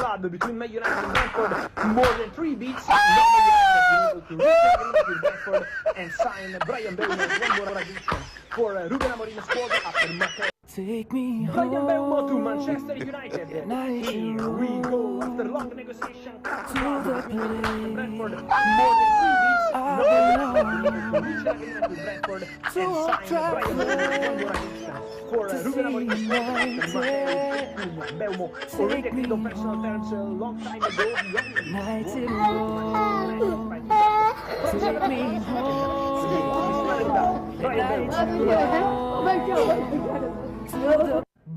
club between Man United and Brentford. More than 3 beats. Not Man United has been able to reach an agreement with Brentford and sign Brian Belmo as one more addition for Ruben Amorim's squad after MCKEOWN. Take me Brian Belmo to home. Manchester United. Here we go. After long negotiation, between Brentford, more than 3 beats. Not Man United has been able to reach an agreement with Brentford and sign Brian Belmo as one more addition for Ruben Amorim's squad after MCKEOWN. Belmo already agreed on personal terms a long time ago. Take me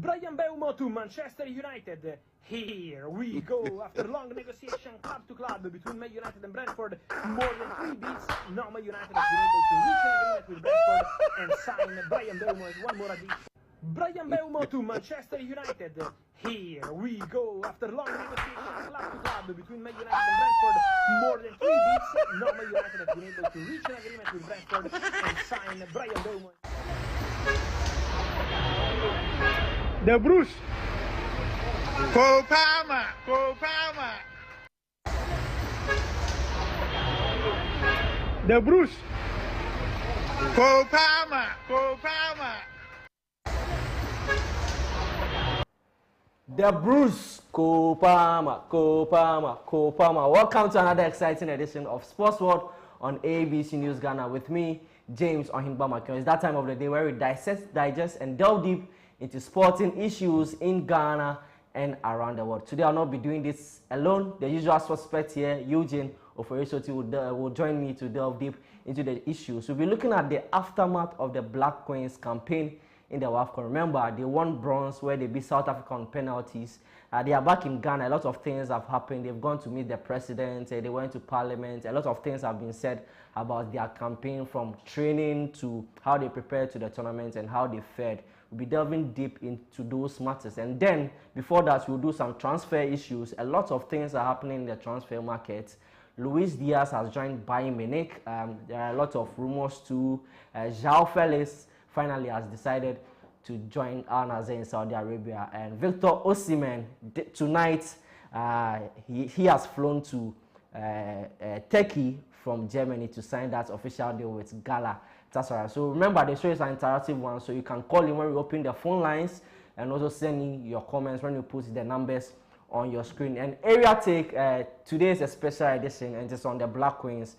Brian Belmo to Manchester United. Here we go. After long negotiation, club to club between Man United and Brentford, more than 3 beats. Now Man United has been able to reach an agreement with Brentford and sign Brian Belmo as one more addition. Brian Belmo to Manchester United. Here we go. After long negotiation, club to club between Man United and Brentford, more than 3 beats. Now Man United has been able to reach an agreement with Brentford and sign Brian Belmo. The Bruce. Cole Palmer. Cole Palmer. The Bruce. Cole Palmer. Cole Palmer. The Bruce Kopama. Welcome to another exciting edition of Sports World on ABC News Ghana with me, James OHENBA. It's that time of the day where we digest and delve deep into sporting issues in Ghana and around the world. Today I'll not be doing this alone. The usual suspect here, EUGENE OFORI, SOTTIE, will join me to delve deep into the issues. We'll be looking at the aftermath of the Black Queens campaign in the WAFCON. Remember, they won bronze where they beat South Africa on penalties. They are back in Ghana. A lot of things have happened. They've gone to meet the president. They went to parliament. A lot of things have been said about their campaign, from training to how they prepared to the tournament and how they fared. We'll be delving deep into those matters. And then, before that, we'll do some transfer issues. A lot of things are happening in the transfer market. Luis Diaz has joined Bayern Munich. There are a lot of rumors too. João Felix finally has decided to join Al Nassr in Saudi Arabia, and Victor Osimhen tonight he has flown to Turkey from Germany to sign that official deal with Galatasaray. So remember, the show is an interactive one, so you can call in when we open the phone lines and also send in your comments when you put the numbers on your screen. And area take, today is a special edition and it's on the Black Queens.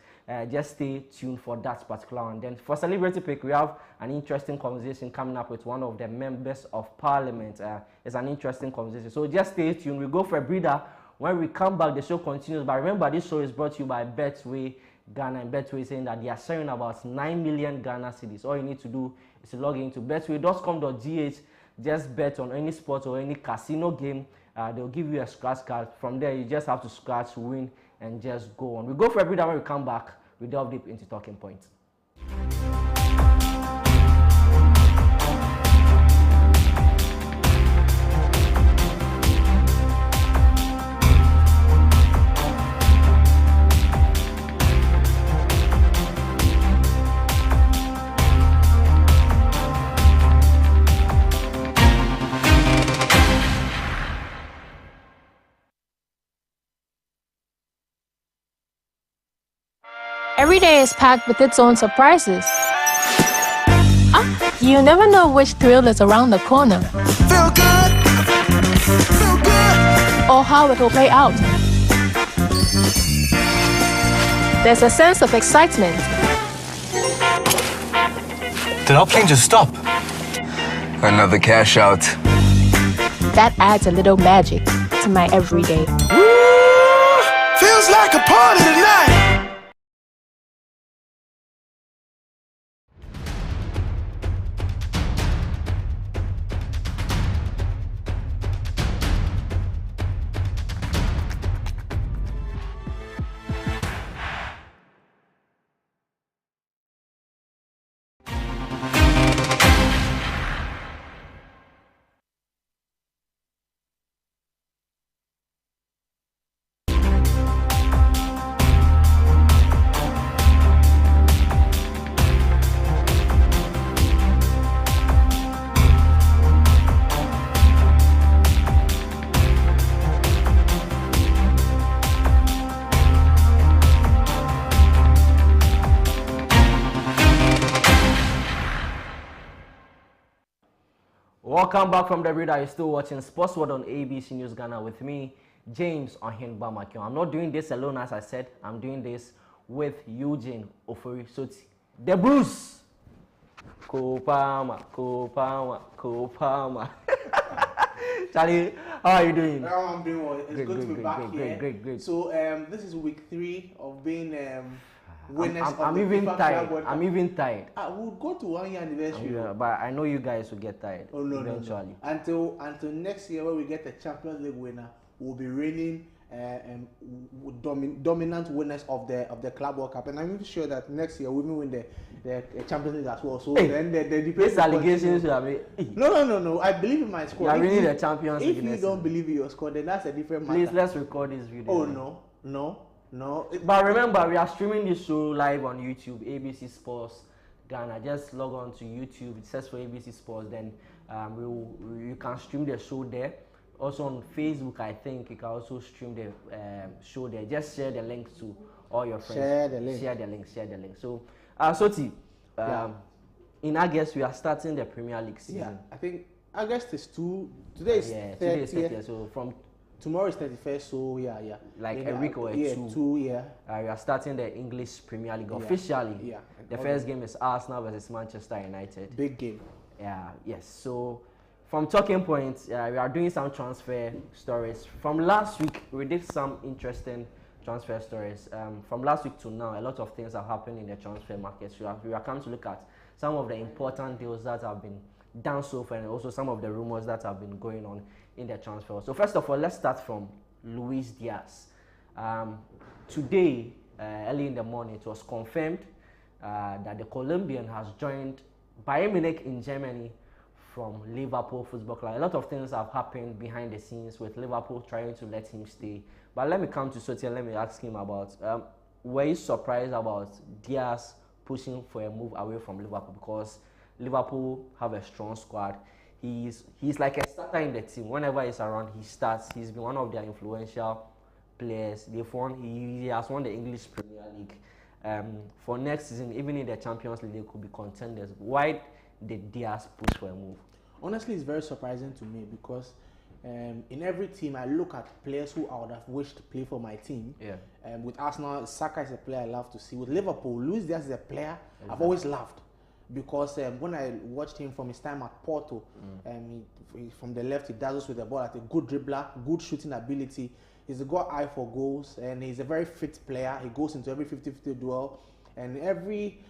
Just stay tuned for that particular one. Then for celebrity pick, we have an interesting conversation coming up with one of the members of parliament. It's an interesting conversation, so just stay tuned. We go for a breather. When we come back, the show continues. But remember, this show is brought to you by Betway Ghana, and Betway is saying that they are sharing about 9 million Ghana cedis. All you need to do is to log into betway.com.gh. Just bet on any sport or any casino game. They'll give you a scratch card. From there, you just have to scratch, win, and just go on. We go for every time. When we come back, we delve deep into talking points. Every day is packed with its own surprises. You never know which thrill is around the corner. Feel good. Feel good. Or how it will play out. There's a sense of excitement. Did our plane just stop? Another cash out. That adds a little magic to my everyday. Feels like a party tonight. Welcome back from the breeder. You're still watching Sports World on ABC News Ghana with me, James OHENBA MCKEOWN. I'm not doing this alone, as I said. I'm doing this with EUGENE, OFORI, SOTTIE. The Bruce! Kopama. Charlie, how are you doing? I'm doing well. It's good to be back here. Great. So this is week 3 of being winners of I'm the even FIFA tired. Club World Cup. I'm even tired. We'll go to 1 year anniversary. Yeah, but I know you guys will get tired eventually. No. Until next year, when we get the Champions League winner, we'll be reigning dominant winners of the Club World Cup, and I'm even sure that next year we will win the Champions League as well. So then the debate. These allegations you have made. No. I believe in my squad. You are winning the Champions League. If you don't believe in your squad, then that's a different matter. Please, let's record this video. Oh no. But remember, we are streaming this show live on YouTube, ABC Sports Ghana. Just log on to YouTube. It says for ABC Sports. Then you can stream the show there. Also on Facebook, I think you can also stream the show there. Just share the link to all your friends. Share the link. So, Sottie, in August we are starting the Premier League season. Yeah, I think August is 2. Today is 30th. So from tomorrow is 31st. So yeah. Like a week or two. We are starting the English Premier League officially. Yeah. The first game is Arsenal versus Manchester United. Big game. Yes. So, from talking points, we are doing some transfer stories. From last week, we did some interesting transfer stories. From last week to now, a lot of things have happened in the transfer market. So we are coming to look at some of the important deals that have been done so far, and also some of the rumors that have been going on in the transfer. So first of all, let's start from Luis Diaz. Today, early in the morning, it was confirmed that the Colombian has joined Bayern Munich in Germany from Liverpool Football Club. A lot of things have happened behind the scenes with Liverpool trying to let him stay. But let me come to Sottie and let me ask him about, were you surprised about Diaz pushing for a move away from Liverpool? Because Liverpool have a strong squad. He's like a starter in the team. Whenever he's around, he starts. He's been one of their influential players. He has won the English Premier League. For next season, even in the Champions League, they could be contenders. Why did Diaz push for a move? Honestly, it's very surprising to me because in every team I look at players who I would have wished to play for my team. With Arsenal, Saka is a player I love to see. With Liverpool, Luis Diaz is a player I've always loved because when I watched him from his time at Porto, he from the left, he dazzles with the ball at a good dribbler, good shooting ability. He's got eye for goals, and he's a very fit player. He goes into every 50-50 duel, and every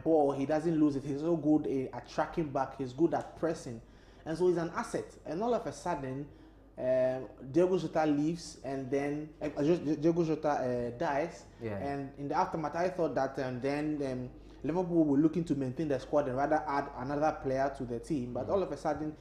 ball, he doesn't lose it. He's so good at tracking back. He's good at pressing, and so he's an asset. And all of a sudden, Diogo Jota leaves, and then Diogo Jota dies. And in the aftermath, I thought that then Liverpool were looking to maintain the squad and rather add another player to the team. But all of a sudden,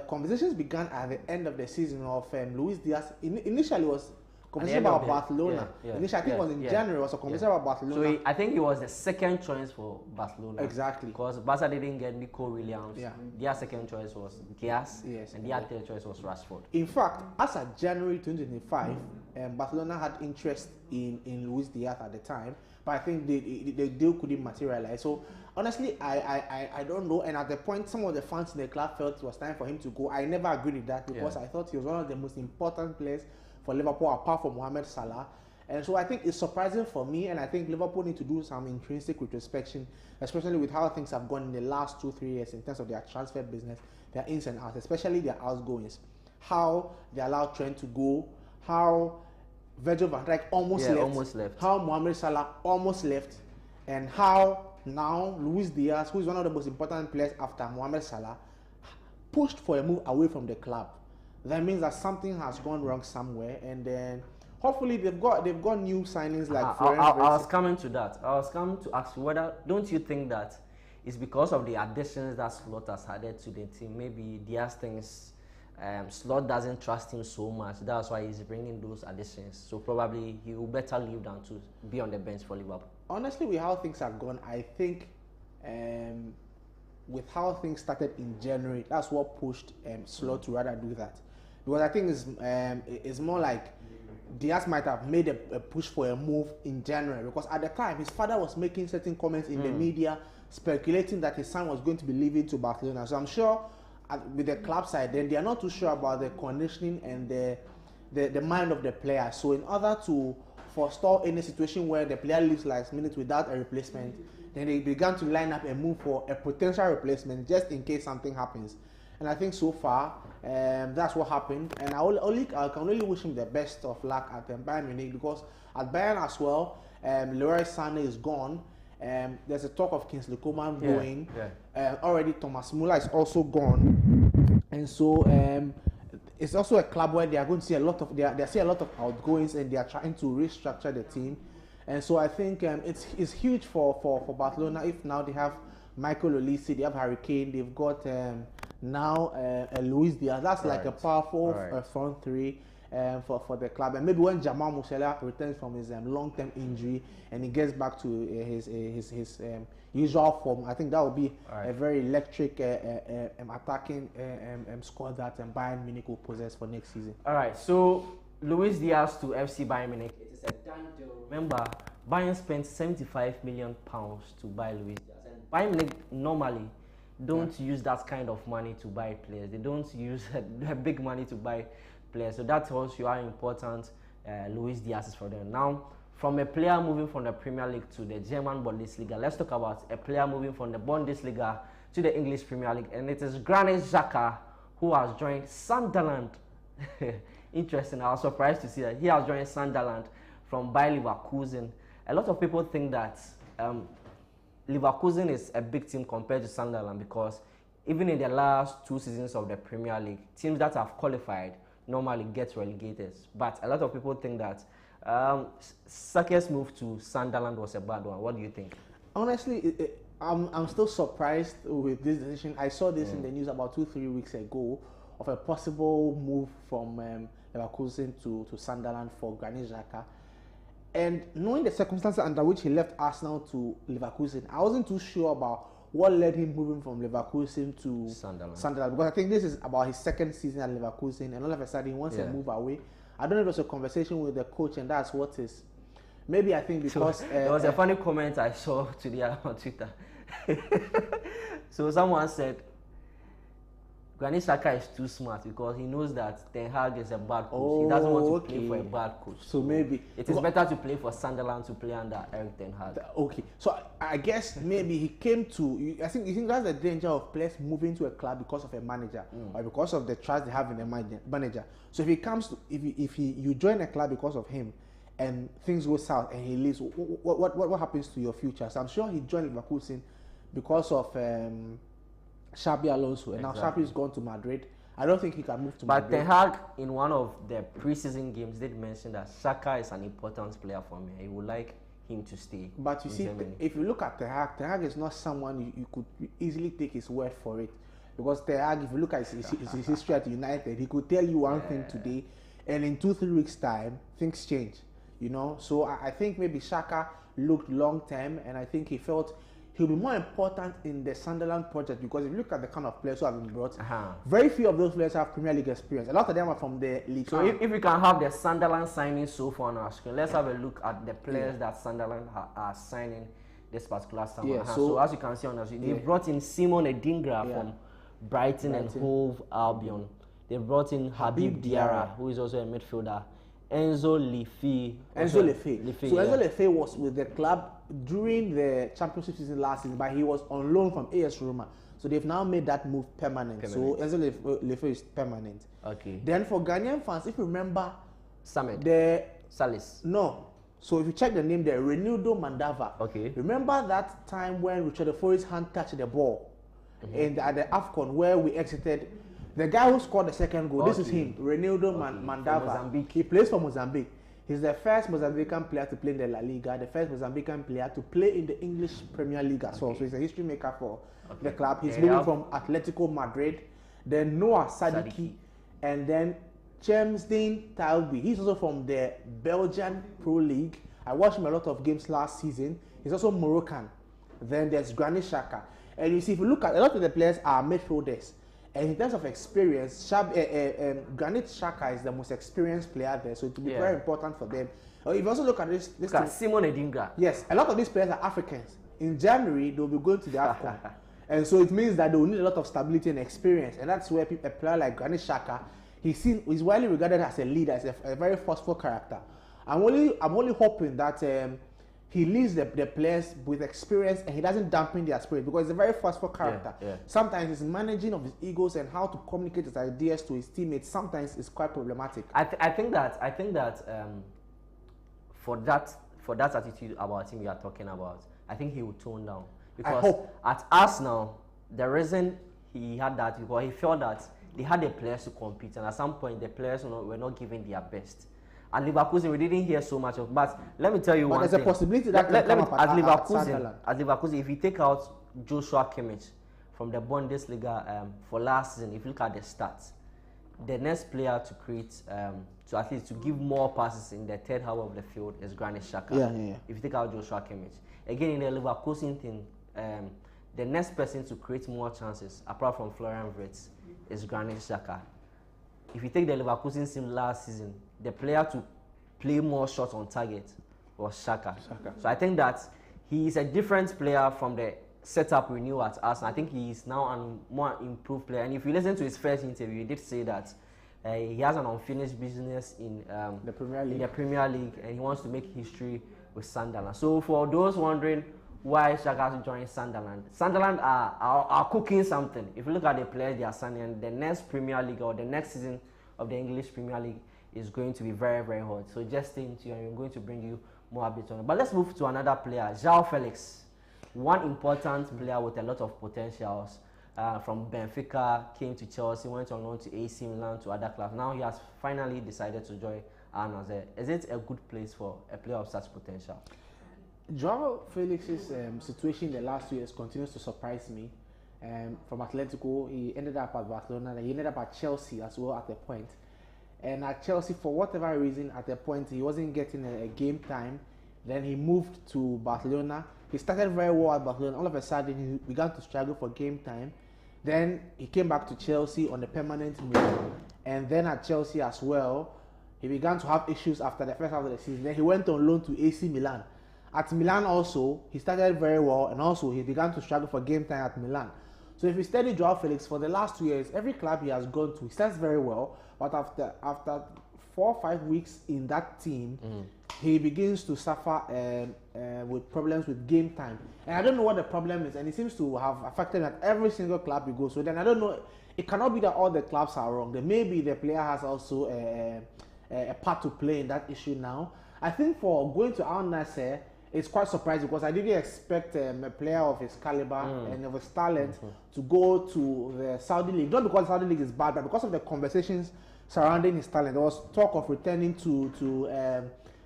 conversations began at the end of the season of Luis Diaz. Initially, was conversation about Barcelona. Initially, I think it was in January. It was a conversation about Barcelona. So I think he was the second choice for Barcelona. Exactly. Because Barca didn't get Nico Williams. Their second choice was Diaz. And their third choice was Rashford. In fact, as of January 2025, Barcelona had interest in Luis Diaz at the time, but I think the deal couldn't materialize. So honestly, I don't know. And at the point, some of the fans in the club felt it was time for him to go. I never agreed with that because I thought he was one of the most important players for Liverpool apart from Mohamed Salah. And so I think it's surprising for me, and I think Liverpool need to do some intrinsic retrospection, especially with how things have gone in the last 2-3 years in terms of their transfer business, their ins and outs, especially their outgoings. How they allowed Trent to go, how Virgil van Dijk almost left, how Mohamed Salah almost left, and how now Luis Diaz, who is one of the most important players after Mohamed Salah, pushed for a move away from the club. That means that something has gone wrong somewhere, and then hopefully they've got new signings like. I was coming to that. I was coming to ask you whether don't you think that it's because of the additions that Slot has added to the team? Maybe Diaz thinks Slot doesn't trust him so much. That's why he's bringing those additions. So probably he will better leave than to be on the bench for Liverpool. Honestly, with how things have gone, I think with how things started in January, that's what pushed Slot to rather do that. Because I think it's more like Diaz might have made a push for a move in January, because at the time his father was making certain comments in the media speculating that his son was going to be leaving to Barcelona. So I'm sure with the club side, then they are not too sure about the conditioning and the mind of the player. So in order to forestall any situation where the player leaves last minute without a replacement, then they began to line up and move for a potential replacement just in case something happens. And I think so far that's what happened. And I can only wish him the best of luck at Bayern Munich, because at Bayern as well, Leroy Sané is gone. There's a talk of Kingsley Coman going. Already Thomas Müller is also gone, and so it's also a club where they are going to see a lot of they see a lot of outgoings, and they are trying to restructure the team. And so I think it's huge for Barcelona if now they have Michael Olise, they have Harry Kane, they've got now Luis Diaz. That's like a powerful front three for the club. And maybe when Jamal Musiala returns from his long-term injury and he gets back to his usual form, I think that will be a very electric attacking squad that Bayern Munich will possess for next season. All right, so Luis Diaz to FC Bayern Munich. It is a done deal. Remember, Bayern spent £75 million to buy Luis Diaz. And Bayern Munich normally don't use that kind of money to buy players. They don't use big money to buy players. So that tells you how important Luis Diaz is for them. Now, from a player moving from the Premier League to the German Bundesliga, let's talk about a player moving from the Bundesliga to the English Premier League, and it is Granit Xhaka, who has joined Sunderland. Interesting. I was surprised to see that he has joined Sunderland from Bayer Leverkusen. A lot of people think that Leverkusen is a big team compared to Sunderland, because even in the last 2 seasons of the Premier League, teams that have qualified normally get relegated. But a lot of people think that Xhaka's move to Sunderland was a bad one. What do you think? Honestly, I'm still surprised with this decision. I saw this in the news about 2-3 weeks ago of a possible move from Leverkusen to Sunderland for Granit Xhaka. And knowing the circumstances under which he left Arsenal to Leverkusen, I wasn't too sure about what led him moving from Leverkusen to Sunderland. Because I think this is about his second season at Leverkusen, and all of a sudden he wants to move away. I don't know if it was a conversation with the coach, and that's what is. Maybe I think because there was a funny comment I saw today on Twitter. So someone said Granit Xhaka is too smart because he knows that Ten Hag is a bad coach. He doesn't want to play for a bad coach. So maybe it is better to play for Sunderland to play under Eric Ten Hag. Okay, so I guess maybe he came to. I think you think that's the danger of players moving to a club because of a manager or because of the trust they have in a manager. So if he comes to, you join a club because of him, and things go south and he leaves, what happens to your future? So I'm sure he joined Leverkusen because of Xabi Alonso, and now Xabi is gone to Madrid. I don't think he can move to Madrid. But Ten Hag, in one of the preseason games, did mention that Xhaka is an important player for me. He would like him to stay. But you see, if you look at Ten Hag is not someone you could easily take his word for it. Because Ten Hag, if you look at his history at United, he could tell you one thing today, and in 2-3 weeks' time, things change. You know, so I think maybe Xhaka looked long term, and I think he felt he'll be more important in the Sunderland project, because if you look at the kind of players who have been brought, very few of those players have Premier League experience. A lot of them are from the league. So if we can have the Sunderland signing so far on our screen, let's have a look at the players that Sunderland are signing this particular summer. So as you can see on the screen, they brought in Simon Adingra from Brighton and Hove Albion. They brought in Habib Diarra, who is also a midfielder. Enzo Lefebvre. So Enzo Lefebvre was with the club during the championship season last season, but he was on loan from AS Roma. So they've now made that move permanent. So Enzo Lefebvre is permanent. Okay. Then for Ghanaian fans, if you remember, Salis. No. So if you check the name there, Renildo Mandava. Okay. Remember that time when Richard Ofori's hand touched the ball, and at the AFCON where we exited. The guy who scored the second goal, this is him, Renildo Mandava. He plays for Mozambique. He's the first Mozambican player to play in the La Liga, the first Mozambican player to play in the English Premier League as well. So he's a history maker for the club. He's moving from Atletico Madrid, then Noah Sadiki, and then Chemsdeen Talbi. He's also from the Belgian Pro League. I watched him a lot of games last season. He's also Moroccan. Then there's Granit Xhaka. And you see, if you look at a lot of the players are midfielders. And in terms of experience, Granit Xhaka is the most experienced player there, so it will be very important for them. If you also look at this Simon Adingra. Yes, a lot of these players are Africans. In January, they'll be going to the AFCON. And so it means that they will need a lot of stability and experience. And that's where a player like Granit Xhaka, he's widely regarded as a leader, as a very forceful character. I'm only hoping that he leads the players with experience and he doesn't dampen their spirit, because he's a very forceful character. Sometimes his managing of his egos and how to communicate his ideas to his teammates sometimes is quite problematic. I think that for that attitude about him we are talking about, I think he will tone down, because at Arsenal the reason he had that because he felt that they had the players to compete, and at some point the players were not giving their best. At Leverkusen, we didn't hear so much of. But let me tell you one thing. There's a possibility that at Leverkusen, if you take out Joshua Kimmich from the Bundesliga for last season, if you look at the stats, the next player to create, to at least to give more passes in the third half of the field is Granit Xhaka. If you take out Joshua Kimmich, again in the Leverkusen thing, the next person to create more chances, apart from Florian Wirtz, is Granit Xhaka. If you take the Leverkusen team last season, the player to play more shots on target was Xhaka. So I think that he is a different player from the setup we knew at Arsenal. I think he is now a more improved player. And if you listen to his first interview, he did say that he has an unfinished business in the Premier League, and he wants to make history with Sunderland. So for those wondering why Xhaka joined Sunderland, Sunderland are cooking something. If you look at the players they are signing, the next Premier League or the next season of the English Premier League is going to be very, very hot. So just stay tuned, and we're going to bring you more updates on it. But let's move to another player, João Felix. One important player with a lot of potentials. From Benfica, came to Chelsea, went on loan to AC Milan, to other clubs. Now he has finally decided to join Al Nassr. Is it a good place for a player of such potential? João Felix's situation in the last 2 years continues to surprise me. From Atletico, he ended up at Barcelona, he ended up at Chelsea as well at a point. And at Chelsea, for whatever reason, at a point, he wasn't getting a game time. Then he moved to Barcelona. He started very well at Barcelona. All of a sudden, he began to struggle for game time. Then he came back to Chelsea on a permanent move. And then at Chelsea as well, he began to have issues after the first half of the season. Then he went on loan to AC Milan. At Milan also, he started very well, and also he began to struggle for game time at Milan. So if you study João Felix for the last 2 years, every club he has gone to, he starts very well, but after 4 or 5 weeks in that team, he begins to suffer with problems with game time. And I don't know what the problem is, and it seems to have affected at every single club he goes. So then I don't know, it cannot be that all the clubs are wrong. Then maybe the player has also a part to play in that issue now. I think for going to Al Nassr, it's quite surprising, because I didn't expect a player of his caliber and of his talent to go to the Saudi League. Not because the Saudi League is bad, but because of the conversations surrounding his talent. There was talk of returning to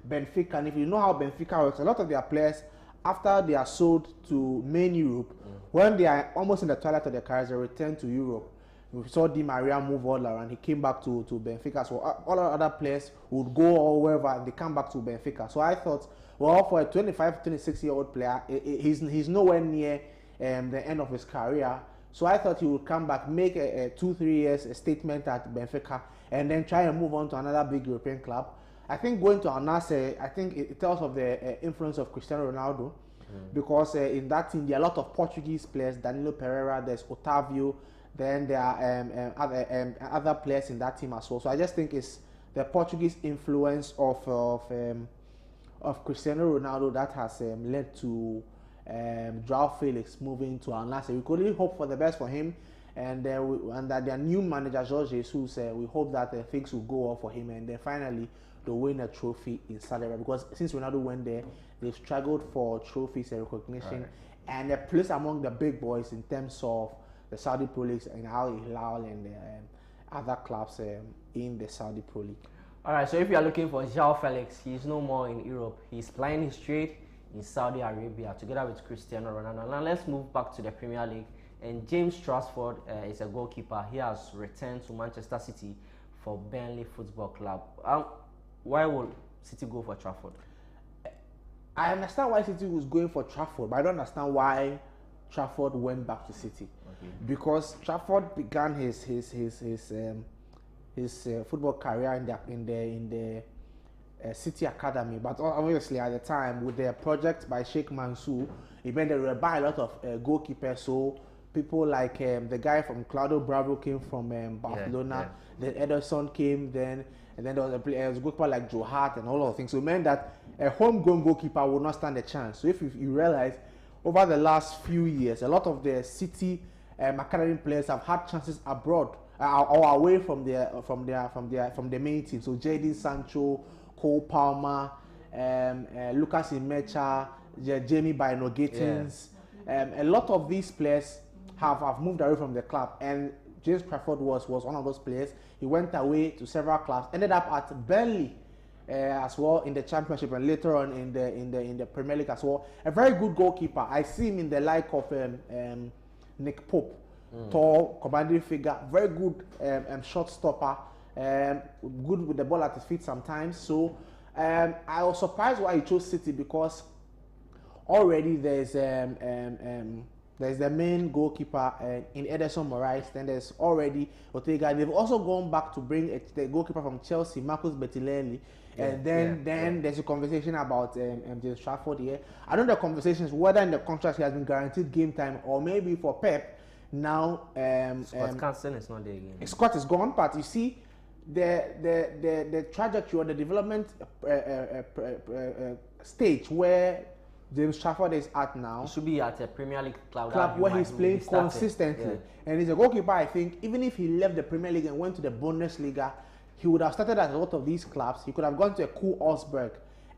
Benfica, and if you know how Benfica works, a lot of their players, after they are sold to main Europe, when they are almost in the twilight of their careers, they return to Europe. We saw Di Maria move all around. He came back to Benfica. So all our other players would go or wherever, and they come back to Benfica. So I thought, well, for a 25, 26-year-old player, he's nowhere near the end of his career. So I thought he would come back, make a 2-3 years a statement at Benfica, and then try and move on to another big European club. I think going to Al Nassr, I think it tells of the influence of Cristiano Ronaldo, because in that team there are a lot of Portuguese players. Danilo Pereira, there's Otavio, then there are other players in that team as well. So I just think it's the Portuguese influence of Cristiano Ronaldo that has led to João Felix moving to Al Nassr. We could really hope for the best for him, and that their new manager Jorge Jesus, we hope that things will go well for him, and then finally they'll win a trophy in Saudi Arabia, because since Ronaldo went there, they've struggled for trophies and recognition, and a place among the big boys in terms of the Saudi Pro League and Al Hilal and other clubs in the Saudi Pro League. Alright, so if you are looking for João Felix, he's no more in Europe. He's playing his trade in Saudi Arabia together with Cristiano Ronaldo. Now let's move back to the Premier League. And James Trafford is a goalkeeper. He has returned to Manchester City for Burnley Football Club. Why would City go for Trafford? I understand why City was going for Trafford, but I don't understand why Trafford went back to City. Because Trafford began his football career in the City Academy, but obviously at the time with the project by Sheikh Mansour, it meant they would buy a lot of goalkeepers. So people like the guy from Claudio Bravo came from Barcelona. Then Ederson came. And then there was a goalkeeper like Joe Hart and all of things. So it meant that a homegrown goalkeeper would not stand a chance. So if you realize, over the last few years, a lot of the City academy players have had chances abroad or away from the main team. So Jadon Sancho, Cole Palmer, Lucas Imecha, Jamie Bino Gittins. A lot of these players have moved away from the club, and James Trafford was one of those players. He went away to several clubs, ended up at Burnley as well in the Championship, and later on in the Premier League as well. A very good goalkeeper. I see him in the like of Nick Pope, tall, commanding figure, very good shot stopper, good with the ball at his feet sometimes. So I was surprised why he chose City, because already there's the main goalkeeper in Ederson Moraes. Then there's already Ortega. They've also gone back to bring the goalkeeper from Chelsea, Marcus Bettinelli. And then there's a conversation about James Trafford here. I know the conversation is whether in the contract he has been guaranteed game time, or maybe for Pep now. Scott Carson is not there again. Scott is gone, but you see the trajectory or the development stage where James Trafford is at now. He should be at a Premier League club where he's playing consistently. And he's a goalkeeper. I think even if he left the Premier League and went to the Bundesliga, he would have started at a lot of these clubs. He could have gone to a cool Augsburg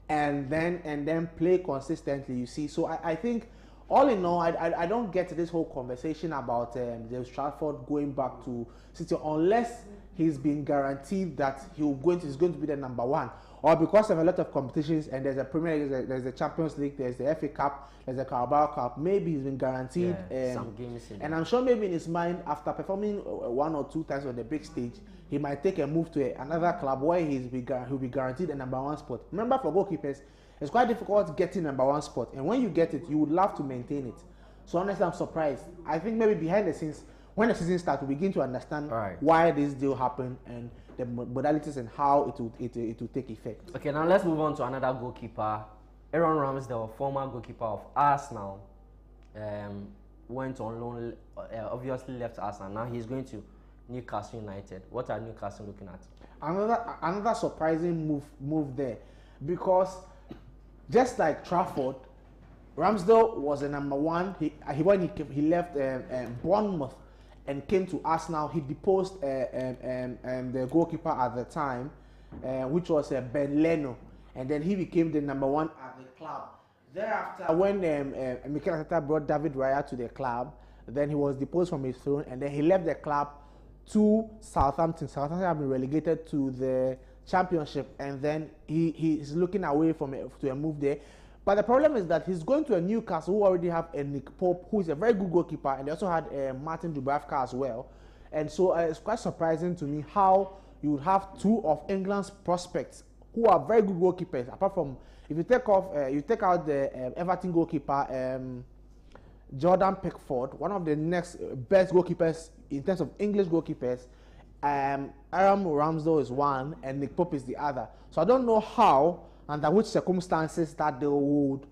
and then play consistently, you see. So I think, all in all, I don't get this whole conversation about James Trafford going back to City unless he's been guaranteed that he's going to be the number one. Or because of a lot of competitions, and there's a Premier League, there's the Champions League, there's the FA Cup, there's the Carabao Cup, maybe he's been guaranteed some games. And I'm sure maybe in his mind, after performing 1 or 2 times on the big stage, he might take a move to another club where he'll be guaranteed a number one spot. Remember, for goalkeepers, it's quite difficult getting number one spot, and when you get it, you would love to maintain it. So honestly, I'm surprised. I think maybe behind the scenes, when the season starts, we begin to understand why this deal happened and the modalities and how it will take effect. Okay, now let's move on to another goalkeeper. Aaron Ramsdale, former goalkeeper of Arsenal, went on loan, obviously left Arsenal. Now he's going to Newcastle United. What are Newcastle looking at? Another surprising move there, because just like Trafford, Ramsdale was the number one. When he left Bournemouth and came to Arsenal, he deposed the goalkeeper at the time, which was Ben Leno, and then he became the number one at the club. Thereafter, when Mikel Arteta brought David Raya to the club, then he was deposed from his throne, and then he left the club to Southampton. Southampton have been relegated to the Championship, and then he's looking away from to a move there. But the problem is that he's going to a Newcastle who already have a Nick Pope, who is a very good goalkeeper, and they also had Martin Dubravka as well. And so it's quite surprising to me how you would have 2 of England's prospects who are very good goalkeepers. Apart from, if you take out the Everton goalkeeper, Jordan Pickford, one of the next best goalkeepers in terms of English goalkeepers. Aaron Ramsdale is one, and Nick Pope is the other. So I don't know how, under which circumstances, that they would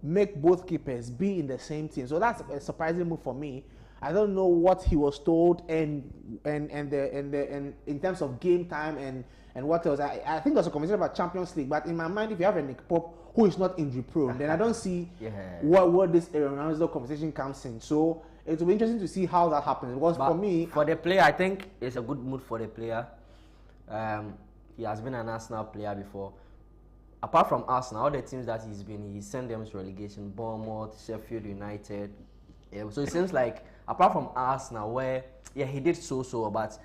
make both keepers be in the same team. So that's a surprising move for me. I don't know what he was told and in terms of game time and what else. I think there's a conversation about Champions League, but in my mind, if you have a Nick Pope who is not injury prone, then I don't see what this Aaron Ramsdale conversation comes in. So it will be interesting to see how that happens. Because for me, for the player, I think it's a good move for the player. He has been an Arsenal player before. Apart from Arsenal, all the teams that he sent them to relegation: Bournemouth, Sheffield United. So it seems like, apart from Arsenal, where he did so, but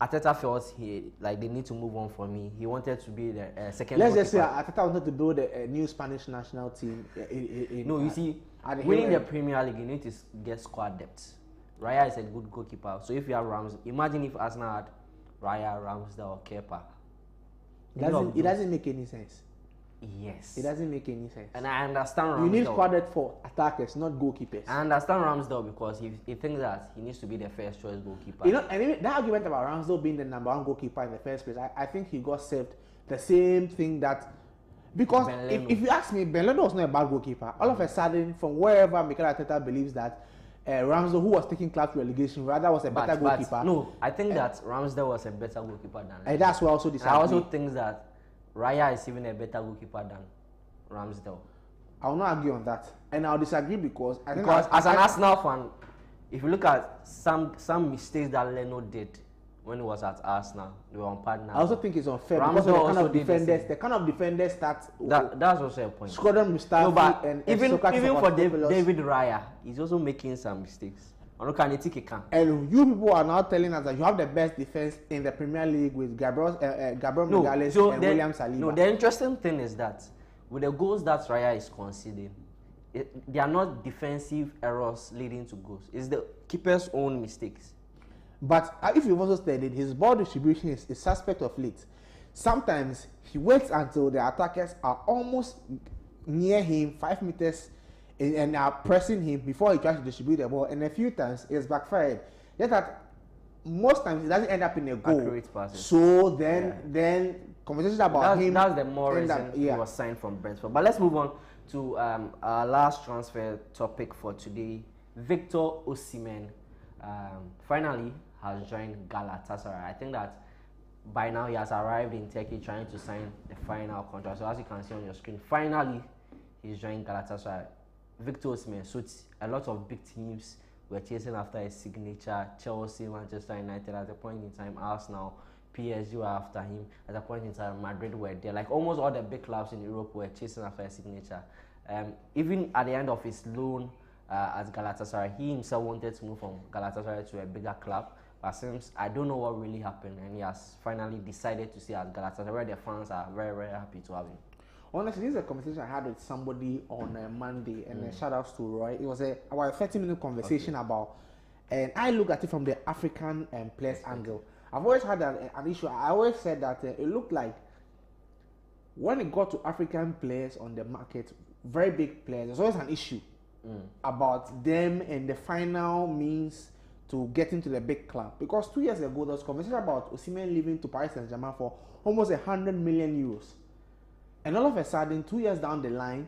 Arteta felt they need to move on from me. He wanted to be the second. Let's just say Arteta wanted to build a new Spanish national team. You see, winning the Premier League, you need to get squad depth. Raya is a good goalkeeper. So if you have imagine if Arsenal had Raya, Ramsdale, or Kepa. It doesn't make any sense. Yes. It doesn't make any sense. And I understand Ramsdale. You need squad depth for attackers, not goalkeepers. I understand Ramsdale because he thinks that he needs to be the first choice goalkeeper. And even that argument about Ramsdale being the number one goalkeeper in the first place, I think he got saved the same thing that, because if you ask me, Ben Leno was not a bad goalkeeper. All of a sudden, from wherever Mikel Arteta believes that Ramsdale, who was taking club to relegation, rather was a better goalkeeper. No, I think that Ramsdale was a better goalkeeper than. And that's why I also disagree. I also think that Raya is even a better goalkeeper than Ramsdale. I will not argue on that, and I'll disagree because I think as an Arsenal fan, if you look at some mistakes that Leno did when he was at Arsenal, they were on partner. I also think it's unfair because of the kind of defenders that's also a point. Squadron Mustafi, no, but and even for David Raya, he's also making some mistakes. And you people are now telling us that you have the best defense in the Premier League with Gabriel Magalhaes and William Saliba. No, the interesting thing is that with the goals that Raya is conceding, they are not defensive errors leading to goals. It's the keeper's own mistakes. But if you've also studied, his ball distribution is suspect of late. Sometimes he waits until the attackers are almost near him, 5 meters, and are pressing him before he tries to distribute the ball. And a few times it's backfired. Yet that most times it doesn't end up in a goal. So then conversation about him. That's the more reason he was signed from Brentford. But let's move on to our last transfer topic for today. Victor Osimhen finally has joined Galatasaray. I think that by now he has arrived in Turkey trying to sign the final contract. So as you can see on your screen, finally he's joined Galatasaray. Victor Osimhen, so a lot of big teams were chasing after his signature. Chelsea, Manchester United at a point in time, Arsenal, PSG were after him. At a point in time, Madrid were there. Like almost all the big clubs in Europe were chasing after his signature. Even at the end of his loan at Galatasaray, he himself wanted to move from Galatasaray to a bigger club. But since I don't know what really happened, and he has finally decided to stay at Galatasaray, where the fans are very, very happy to have him. Honestly, this is a conversation I had with somebody on Monday, and shout outs to Roy. It was about a 30-minute conversation about, and I look at it from the African players angle. I've always had an issue. I always said that it looked like when it got to African players on the market, very big players, there's always an issue about them and the final means to get into the big club. Because 2 years ago, there was conversation about Osimhen leaving to Paris Saint-Germain for almost 100 million euros. And all of a sudden, 2 years down the line,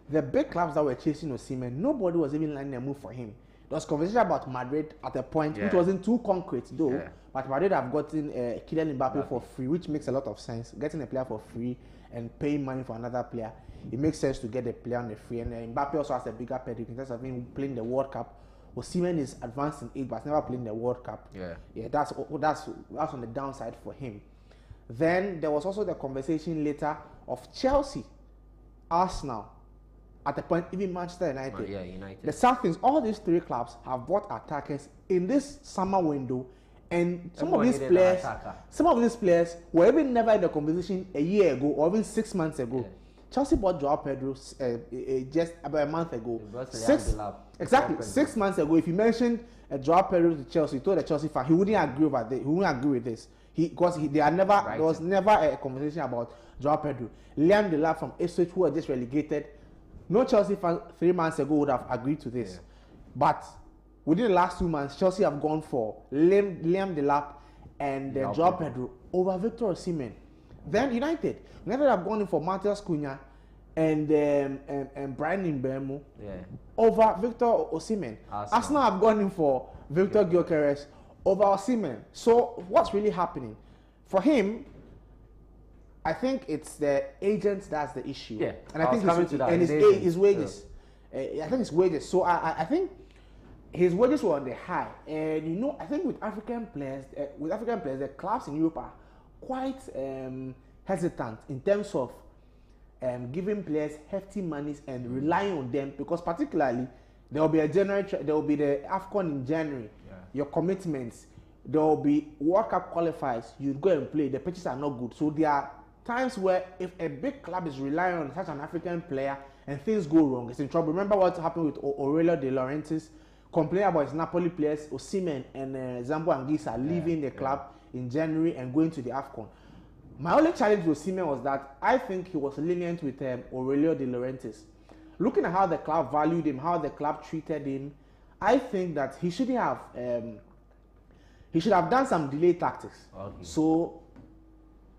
the big clubs that were chasing Osimhen, nobody was even lining a move for him. There was conversation about Madrid at a point, which wasn't too concrete though, but Madrid have gotten Kylian Mbappe for free, which makes a lot of sense. Getting a player for free and paying money for another player, it makes sense to get a player on the free. And Mbappe also has a bigger pedigree in terms of him playing the World Cup. Osimhen is advanced in age, but has never played in the World Cup. That's on the downside for him. Then there was also the conversation later of Chelsea, Arsenal, at the point even Manchester United. United. The sad thing is all these three clubs have bought attackers in this summer window, and some of these players were even never in the conversation a year ago or even 6 months ago. Chelsea bought Joao Pedro just about a month ago. 6 months ago. If you mentioned Joao Pedro to Chelsea, you told the Chelsea fan he wouldn't agree with this. He wouldn't agree with this. There was never a conversation about Joao Pedro. Liam Delap from Ipswich, who was just relegated. No Chelsea fan 3 months ago would have agreed to this. But within the last 2 months, Chelsea have gone for Liam Delap and Joao Pedro over Victor Osimhen. Then United have gone in for Matheus Cunha and Brian Mbeumo over Victor Osimhen. Arsenal have gone in for Victor Gyökeres over Osimhen. So what's really happening for him? I think it's the agents that's the issue. And I think his wages. I think his wages. So I think his wages were on the high, and I think with African players, the clubs in Europe are quite hesitant in terms of giving players hefty monies and relying on them, because particularly there will be the AFCON in January. Your commitments, there will be World Cup qualifiers. You go and play. The pitches are not good, so there are times where if a big club is relying on such an African player and things go wrong, it's in trouble. Remember what happened with Aurelio De Laurentiis complaining about his Napoli players, Osimhen and Zambo Anguissa leaving the club in January and going to the AFCON. My only challenge with Osimhen was that I think he was lenient with Aurelio De Laurentiis. Looking at how the club valued him, how the club treated him, I think that he should have done some delay tactics. So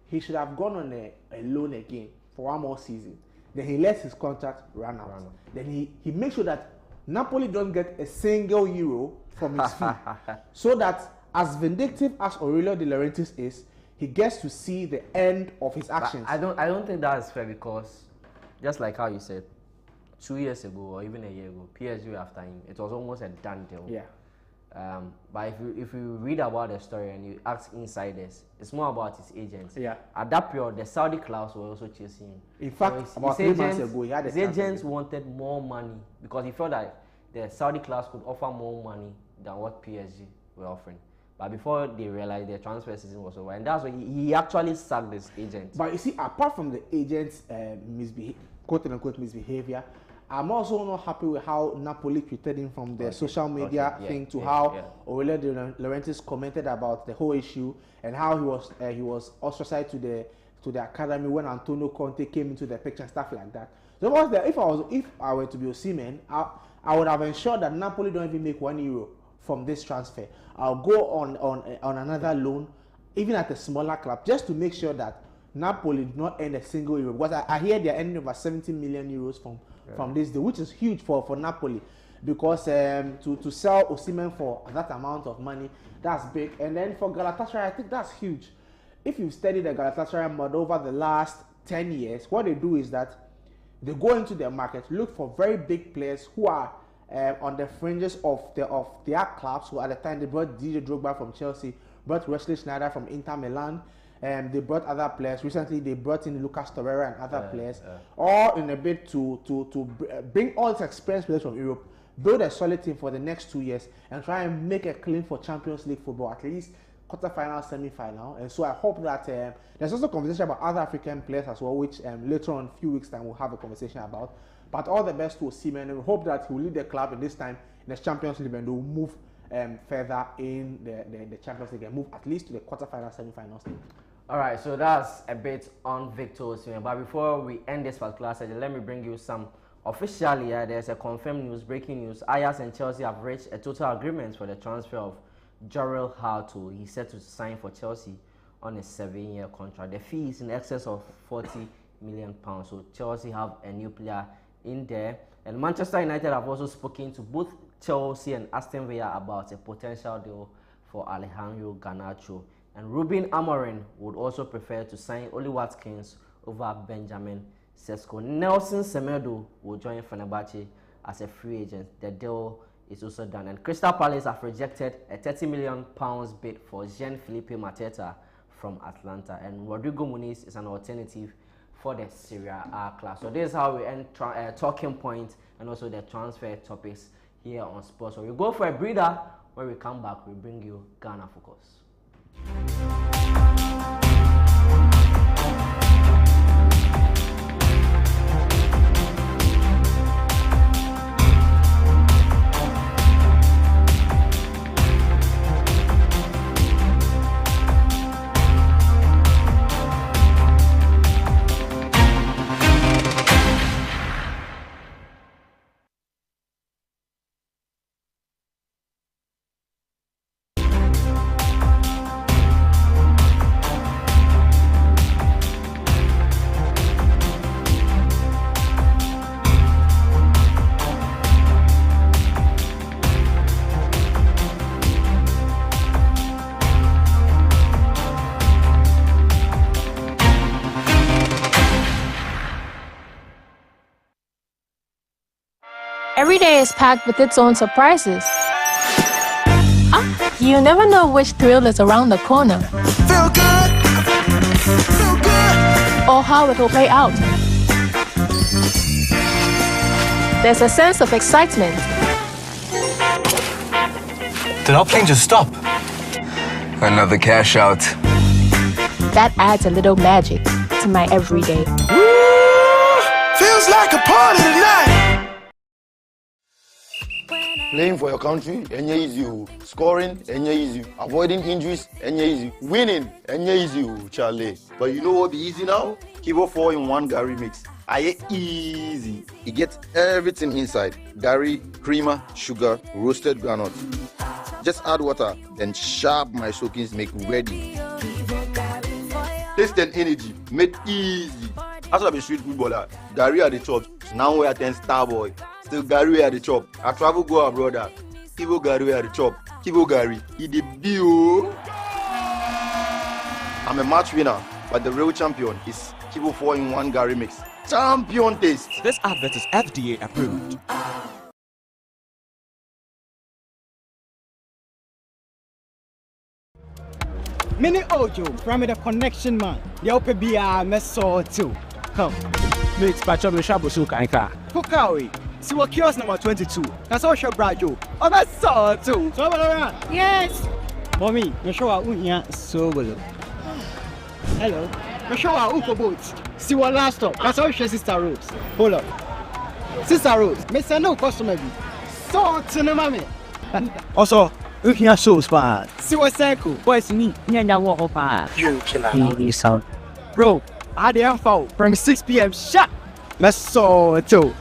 he should have gone on a loan again for one more season. Then he lets his contract run out. Then he makes sure that Napoli don't get a single euro from his fee. So that as vindictive as Aurelio De Laurentiis is, he gets to see the end of his actions. But I don't think that's fair, because just like how you said, 2 years ago or even a year ago, PSG were after him. It was almost a done deal. Yeah. But if you read about the story and you ask insiders, it's more about his agents. Yeah. At that period, the Saudi clubs were also chasing him. In fact, so about 3 months ago, he had his agents wanted more money because he felt that the Saudi clubs could offer more money than what PSG were offering. But before they realized their transfer season was over, and that's why he actually sacked his agent. But you see, apart from the agent's quote-unquote misbehavior, I'm also not happy with how Napoli treated him from the social media thing to how Aurelio De Laurentiis commented about the whole issue and how he was ostracized to the academy when Antonio Conte came into the picture and stuff like that. So if I were to be Osimhen, I would have ensured that Napoli don't even make €1 from this transfer. I'll go on another loan, even at a smaller club, just to make sure that Napoli do not earn a single euro. Because I hear they're earning over 70 million euros from this deal, which is huge for Napoli. Because to sell Osimhen for that amount of money, that's big. And then for Galatasaray, I think that's huge. If you study the Galatasaray model over the last 10 years, what they do is that they go into their market, look for very big players who are on the fringes of their clubs. So at the time they brought DJ Drogba from Chelsea, brought Wesley Sneijder from Inter Milan, they brought other players. Recently they brought in Lucas Torreira and other players, all in a bid to bring all this experienced players from Europe, build a solid team for the next 2 years, and try and make a claim for Champions League football, at least quarterfinal, semi-final. And so I hope that there's also conversation about other African players as well, which later on, a few weeks time, we'll have a conversation about. But all the best to Osimhen, and we hope that he will lead the club in this time in the Champions League, and they will move further in the Champions League and move at least to the quarterfinal, semi-final stage. All right, so that's a bit on Victor Osimhen. But before we end this particular session, let me bring you some officially. There's a confirmed news, breaking news. Ajax and Chelsea have reached a total agreement for the transfer of Jorel Hartu. He's set to sign for Chelsea on a 7-year contract. The fee is in excess of £40 million. So Chelsea have a new player in there. And Manchester United have also spoken to both Chelsea and Aston Villa about a potential deal for Alejandro Garnacho. And Ruben Amorim would also prefer to sign Oli Watkins over Benjamin Sesko. Nelson Semedo will join Fenerbahce as a free agent. The deal is also done. And Crystal Palace have rejected a £30 million bid for Jean-Philippe Mateta from Atlanta. And Rodrigo Muniz is an alternative for the Serie A class. So this is how we end talking points and also the transfer topics here on Sports. So we go for a breather. When we come back, we bring you Ghana Focus. Every day is packed with its own surprises. You never know which thrill is around the corner. Feel good. Feel good. Or how it will play out. There's a sense of excitement. Did our plane just stop? Another cash out. That adds a little magic to my everyday. Feels like a party tonight. Playing for your country, easy. Scoring, easy. Avoiding injuries, easy. Winning, easy, Charlie. But you know what be easy now? Kivo 4-in-1 Gary mix. Easy. It gets everything inside. Gary, creamer, sugar, roasted groundnut. Just add water, then sharp my soakings make ready. Taste and energy, made easy. As I be street footballer, Gary at the top. Now we attend Starboy. still Gary at the chop. I travel go abroad. Kibo Gary at the chop. Kibo Gary. He the bio. I'm a match winner, but the real champion is Kibo 4-in-1 Gary mix. Champion taste. This advert is FDA approved. Mini Ojo from the connection man. The OPBR meso too. Come. Mix patch up the shabu sukanka. Kukawi. See what kiosk number 22. That's all shop brajo. Oh, that's so too. So yes. Mommy, you show our unya so well. Hello. You show our uko boots. See what last stop. That's all your Sister Rose. Hold up. Sister Rose, Miss no customer be. So to no mommy. Also, unya shows bad. See what circle. Boys me. Nyanya walk up. You killer. Sound. Bro, I the info from 6 p.m. Shut. Let's so too.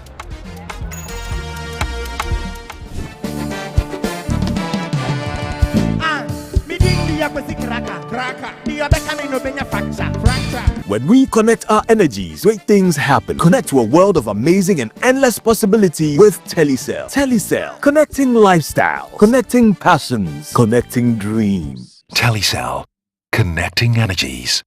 When we connect our energies, great things happen. Connect to a world of amazing and endless possibility with Telecel. Telecel, connecting lifestyle, connecting passions, connecting dreams. Telecel, connecting energies.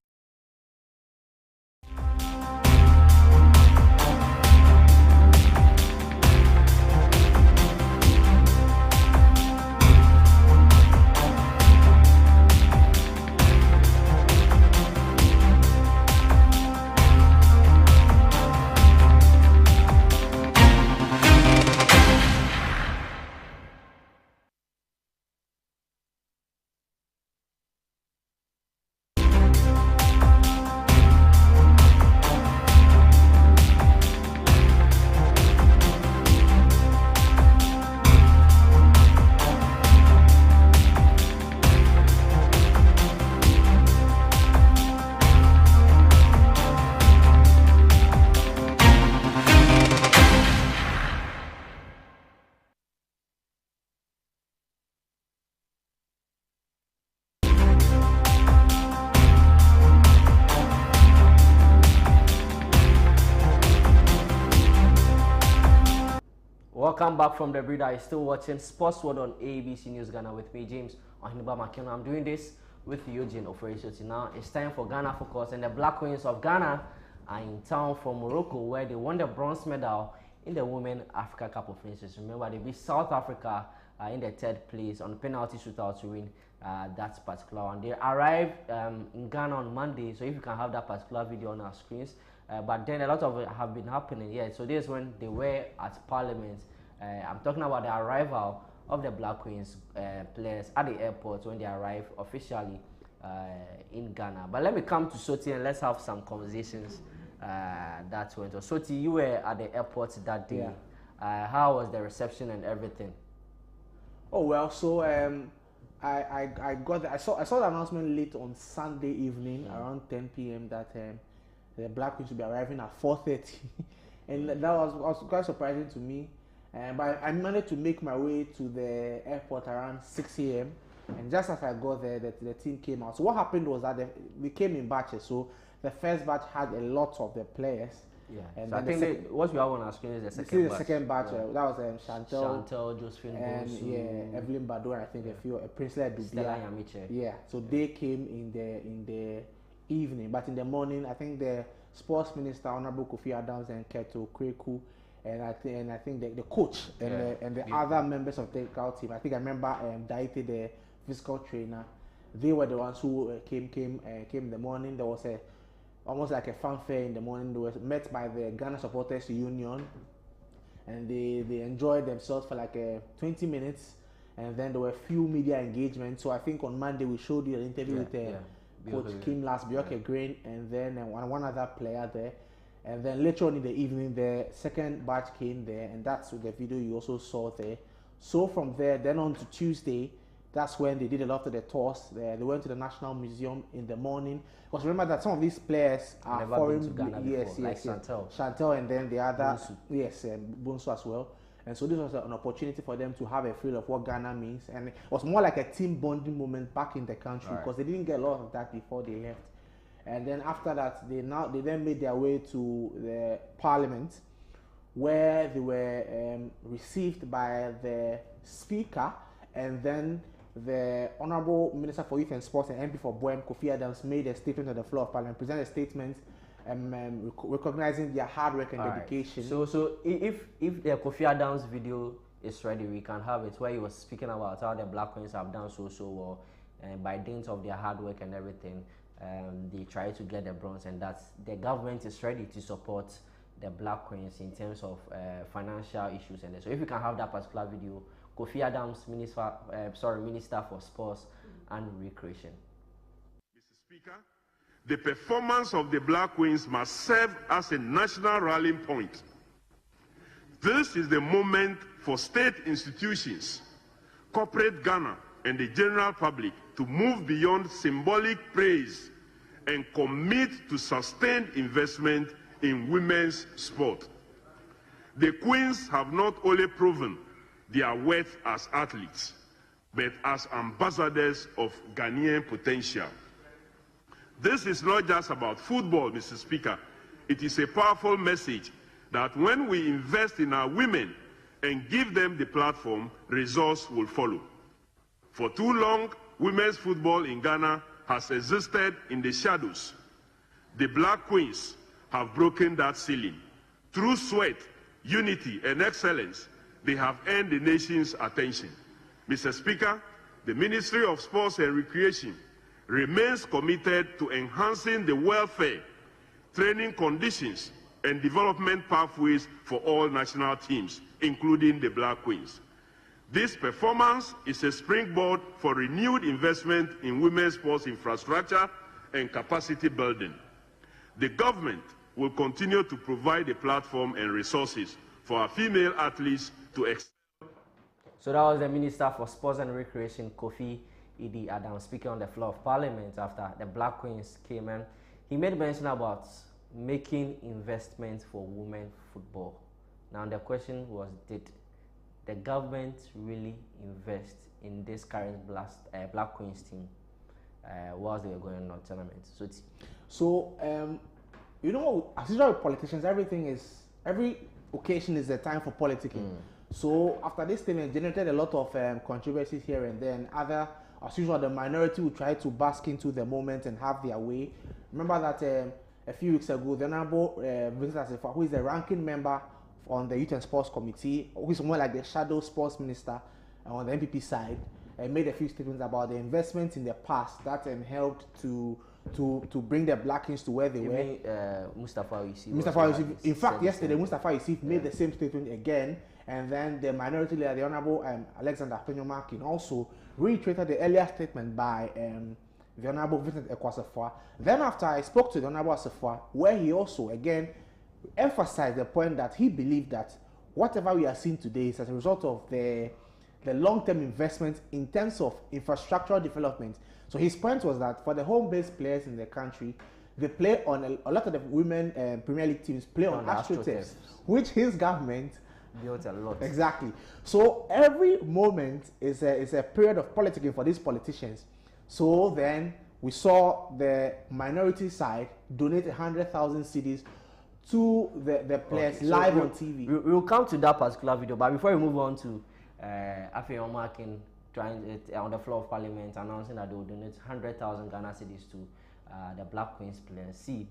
Welcome back from the breeder. You're still watching Sports World on ABC News Ghana with me, James MCKEOWN. I'm doing this with EUGENE OFORI. Now it's time for Ghana Focus, and the Black Queens of Ghana are in town from Morocco, where they won the bronze medal in the Women Africa Cup of Nations. Remember, they beat South Africa in the third place on penalty shootout to win that particular one. They arrived in Ghana on Monday, so if you can have that particular video on our screens. But then a lot of it have been happening. Yeah, so this is when they were at Parliament. I'm talking about the arrival of the Black Queens players at the airport when they arrived officially in Ghana. But let me come to Sottie and let's have some conversations that went on. Sottie, you were at the airport that day. Yeah. How was the reception and everything? Oh well, so I saw the announcement late on Sunday evening around 10 p.m. that the Black Queens will be arriving at 4:30, and that was quite surprising to me. But I managed to make my way to the airport around 6 a.m. and just as I got there, the team came out. So what happened was that they came in batches. So the first batch had a lot of the players. Yeah. And so I think what we have on our screen is the second batch. The second batch. Yeah. That was Chantel, Josephine, and Bonsu, Evelyn Bado, and I think a few Princely Dubia. Yeah. So they came in the evening, but in the morning, I think the sports minister, Honorable Kofi Adams, and Keto Kweku, and I think the coach and the other members of the technical team. I think I remember Daite, the physical trainer. They were the ones who came in the morning. There was almost like a fanfare in the morning. They were met by the Ghana Supporters Union, and they enjoyed themselves for like 20 minutes, and then there were a few media engagements. So I think on Monday we showed you an interview with Coach Kim Last, Bjorke Green, and then one other player there. And then later on in the evening, the second batch came there, and that's the video you also saw there. So from there, then on to Tuesday, that's when they did a lot of the tours. They went to the National Museum in the morning. Because remember that some of these players are foreign. Yes, Chantel, and then the other, Bonsu as well. And so this was an opportunity for them to have a feel of what Ghana means. And it was more like a team bonding moment back in the country, because they didn't get a lot of that before they left. And then after that, they then made their way to the Parliament, where they were received by the Speaker, and then the Honorable Minister for Youth and Sports and MP for Boem, Kofi Adams, made a statement on the floor of Parliament, presented a statement recognizing their hard work and dedication. Right. So if the Kofi Adams video is ready, we can have it, where he was speaking about how the Black Queens have done so well, and by dint of their hard work and everything, they try to get the bronze, and that the government is ready to support the Black Queens in terms of financial issues. And so if you can have that particular video, Kofi Adams, Minister for Sports and Recreation. Mr. Speaker, the performance of the Black Queens must serve as a national rallying point. This is the moment for state institutions, corporate Ghana, and the general public to move beyond symbolic praise and commit to sustained investment in women's sport. The Queens have not only proven their worth as athletes, but as ambassadors of Ghanaian potential. This is not just about football, Mr. Speaker. It is a powerful message that when we invest in our women and give them the platform, results will follow. For too long, women's football in Ghana has existed in the shadows. The Black Queens have broken that ceiling. Through sweat, unity, and excellence, they have earned the nation's attention. Mr. Speaker, the Ministry of Sports and Recreation remains committed to enhancing the welfare, training conditions, and development pathways for all national teams, including the Black Queens. This performance is a springboard for renewed investment in women's sports infrastructure and capacity building. The government will continue to provide a platform and resources for our female athletes to excel. So that was the Minister for Sports and Recreation, Kofi Adams, speaking on the floor of Parliament after the Black Queens came in. He made mention about making investments for women football. Now the question was, did the government really invest in this current Black Queens team whilst they were going on tournament? So you know, as usual with politicians, every occasion is a time for politicking. So after this statement generated a lot of controversies here and then. As usual, the minority will try to bask into the moment and have their way. Remember that a few weeks ago, the Honorable Vincent Assefa, who is the ranking member on the Youth and Sports Committee, who is more like the shadow sports minister on the MPP side, made a few statements about the investments in the past that helped to bring the Black Queens to where they were. Mustafa Yusuf. In fact, yesterday, Mustafa Yusuf made the same statement again, and then the minority leader, the Honorable Alexander Penyomakin, also reiterated the earlier statement by the Honorable Vincent Assefa. Then after I spoke to the Honorable Assefa, where he also again emphasized the point that he believed that whatever we are seeing today is as a result of the long-term investment in terms of infrastructural development. So his point was that for the home-based players in the country, they play on a lot of the women Premier League teams play on AstroTurfs, which his government built a lot. Exactly. So every moment is a period of politicking for these politicians. So then we saw the minority side donate 100,000 cedis to the players live on TV. We'll come to that particular video, but before we move on to Afeon Markin trying it on the floor of Parliament, announcing that they will donate 100,000 Ghana cedis to the Black Queens players. See,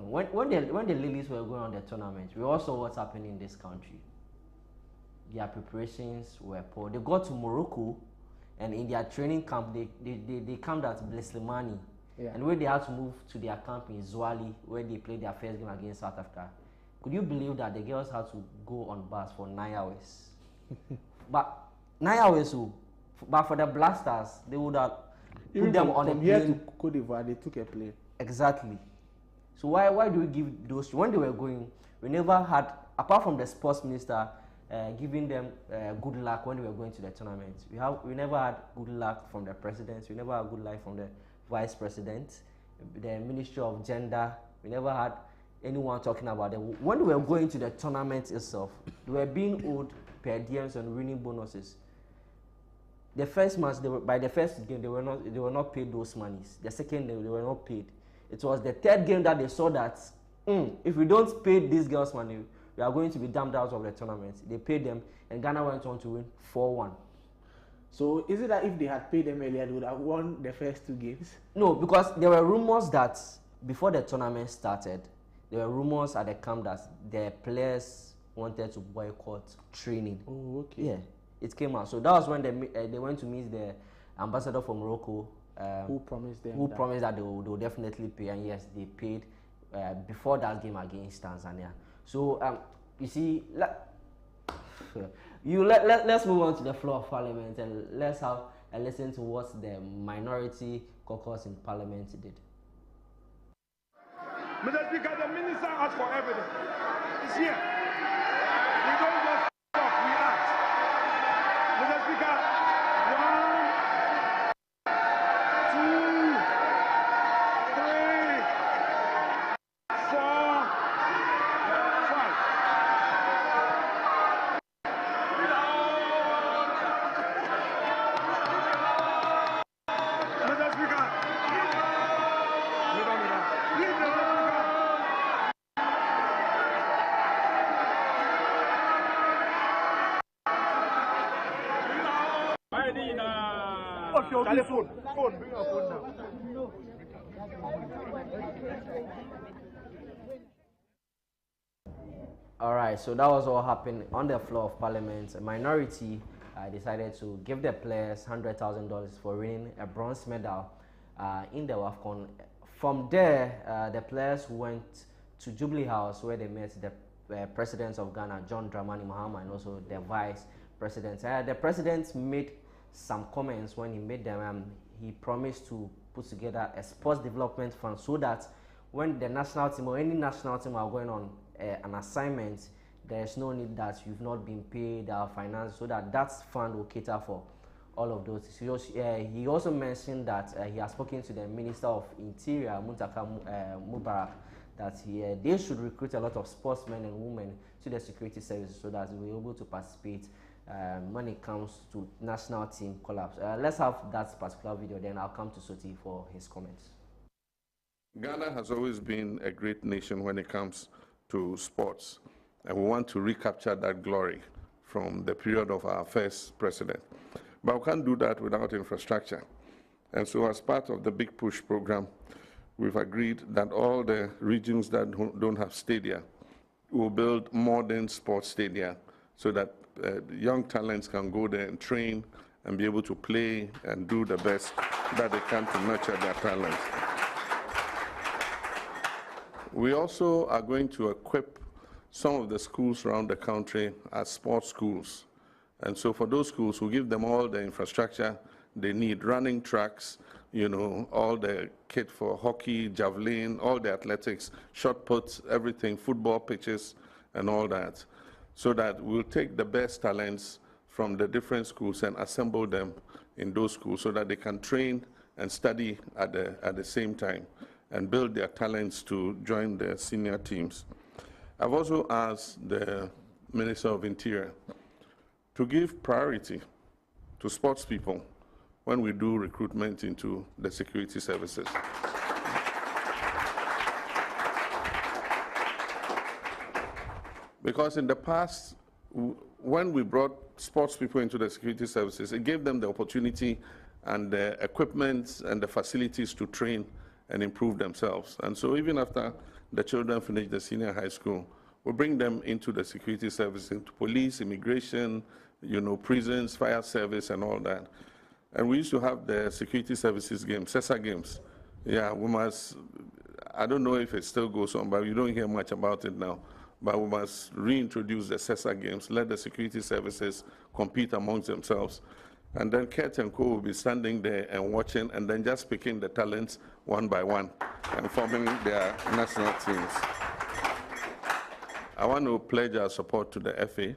when the ladies were going on the tournament, we also saw what's happening in this country. Their preparations were poor. They got to Morocco, and in their training camp, they camped at Bleslemani. Yeah. And when they had to move to their camp in Zouali, where they played their first game against South Africa, could you believe that the girls had to go on bus for 9 hours? But 9 hours, but for the Blasters, they would have put them on a plane. Here to Cote d'Ivoire, they took a plane. Exactly. So why do we give those? When they were going, we never had, apart from the sports minister giving them good luck when they were going to the tournament. We never had good luck from the president. We never had good luck from the vice president, the Ministry of Gender. We never had anyone talking about them. When we were going to the tournament itself, they were being owed per diems and winning bonuses. The first match, by the first game, they were not paid those monies. The second game, they were not paid. It was the third game that they saw that if we don't pay these girls money, we are going to be dumped out of the tournament. They paid them, and Ghana went on to win 4-1. So is it that if they had paid them earlier, they would have won the first 2 games? No, because there were rumors that before the tournament started, there were rumors at the camp that the players wanted to boycott training. Oh, okay. Yeah, it came out. So that was when they went to meet the ambassador from Morocco. Who promised them? Who promised that they will definitely pay, and yes, they paid before that game against Tanzania. So you see, let's move on to the floor of Parliament, and let's have a listen to what the minority caucus in Parliament did. Mr. Speaker, the minister asked for evidence. It's here. We don't just talk, we act. Mr. Speaker, 1, 2, 3, 4, 5. Phone, bring your phone down. All right, so that was all happened on the floor of Parliament. A minority decided to give the players $100,000 for winning a bronze medal in the WAFCON. From there, the players went to Jubilee House, where they met the president of Ghana, John Dramani Mahama, and also the vice president. The president made some comments when he made them. He promised to put together a sports development fund so that when the national team or any national team are going on an assignment, there's no need that you've not been paid our finance, so that fund will cater for all of those. He also mentioned that he has spoken to the Minister of Interior, Muntaka Mubarak, that they should recruit a lot of sportsmen and women to the security services so that we're able to participate when it comes to national team collapse. Let's have that particular video, then I'll come to Sottie for his comments. Ghana has always been a great nation when it comes to sports, and we want to recapture that glory from the period of our first president. But we can't do that without infrastructure. And so as part of the Big Push program, we've agreed that all the regions that don't have stadia will build modern sports stadia so that young talents can go there and train and be able to play and do the best that they can to nurture their talents. We also are going to equip some of the schools around the country as sports schools. And so for those schools, we'll give them all the infrastructure they need, running tracks, all the kit for hockey, javelin, all the athletics, shot puts, everything, football pitches, and all that, so that we'll take the best talents from the different schools and assemble them in those schools so that they can train and study at the same time and build their talents to join the senior teams. I've also asked the Minister of Interior to give priority to sports people when we do recruitment into the security services. Because in the past, when we brought sports people into the security services, it gave them the opportunity and the equipment and the facilities to train and improve themselves. And so even after the children finish the senior high school, we bring them into the security services, into police, immigration, prisons, fire service, and all that. And we used to have the security services games, CESA games. Yeah, we must, I don't know if it still goes on, but you don't hear much about it now. But we must reintroduce the CESA games, let the security services compete amongst themselves. And then Kurt and Co will be standing there and watching, and then just picking the talents one by one and forming their national teams. I want to pledge our support to the FA.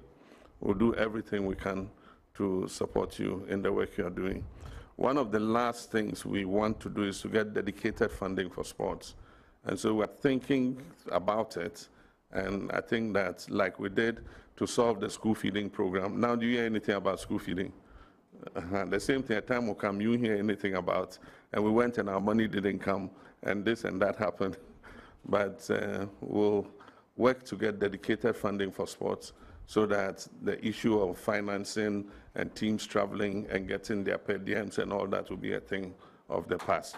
We'll do everything we can to support you in the work you're doing. One of the last things we want to do is to get dedicated funding for sports. And so we're thinking about it. And I think that, like we did to solve the school feeding program, now do you hear anything about school feeding? The same thing, a time will come, you hear anything about, and we went and our money didn't come, and this and that happened. but we'll work to get dedicated funding for sports so that the issue of financing and teams traveling and getting their per diems and all that will be a thing of the past.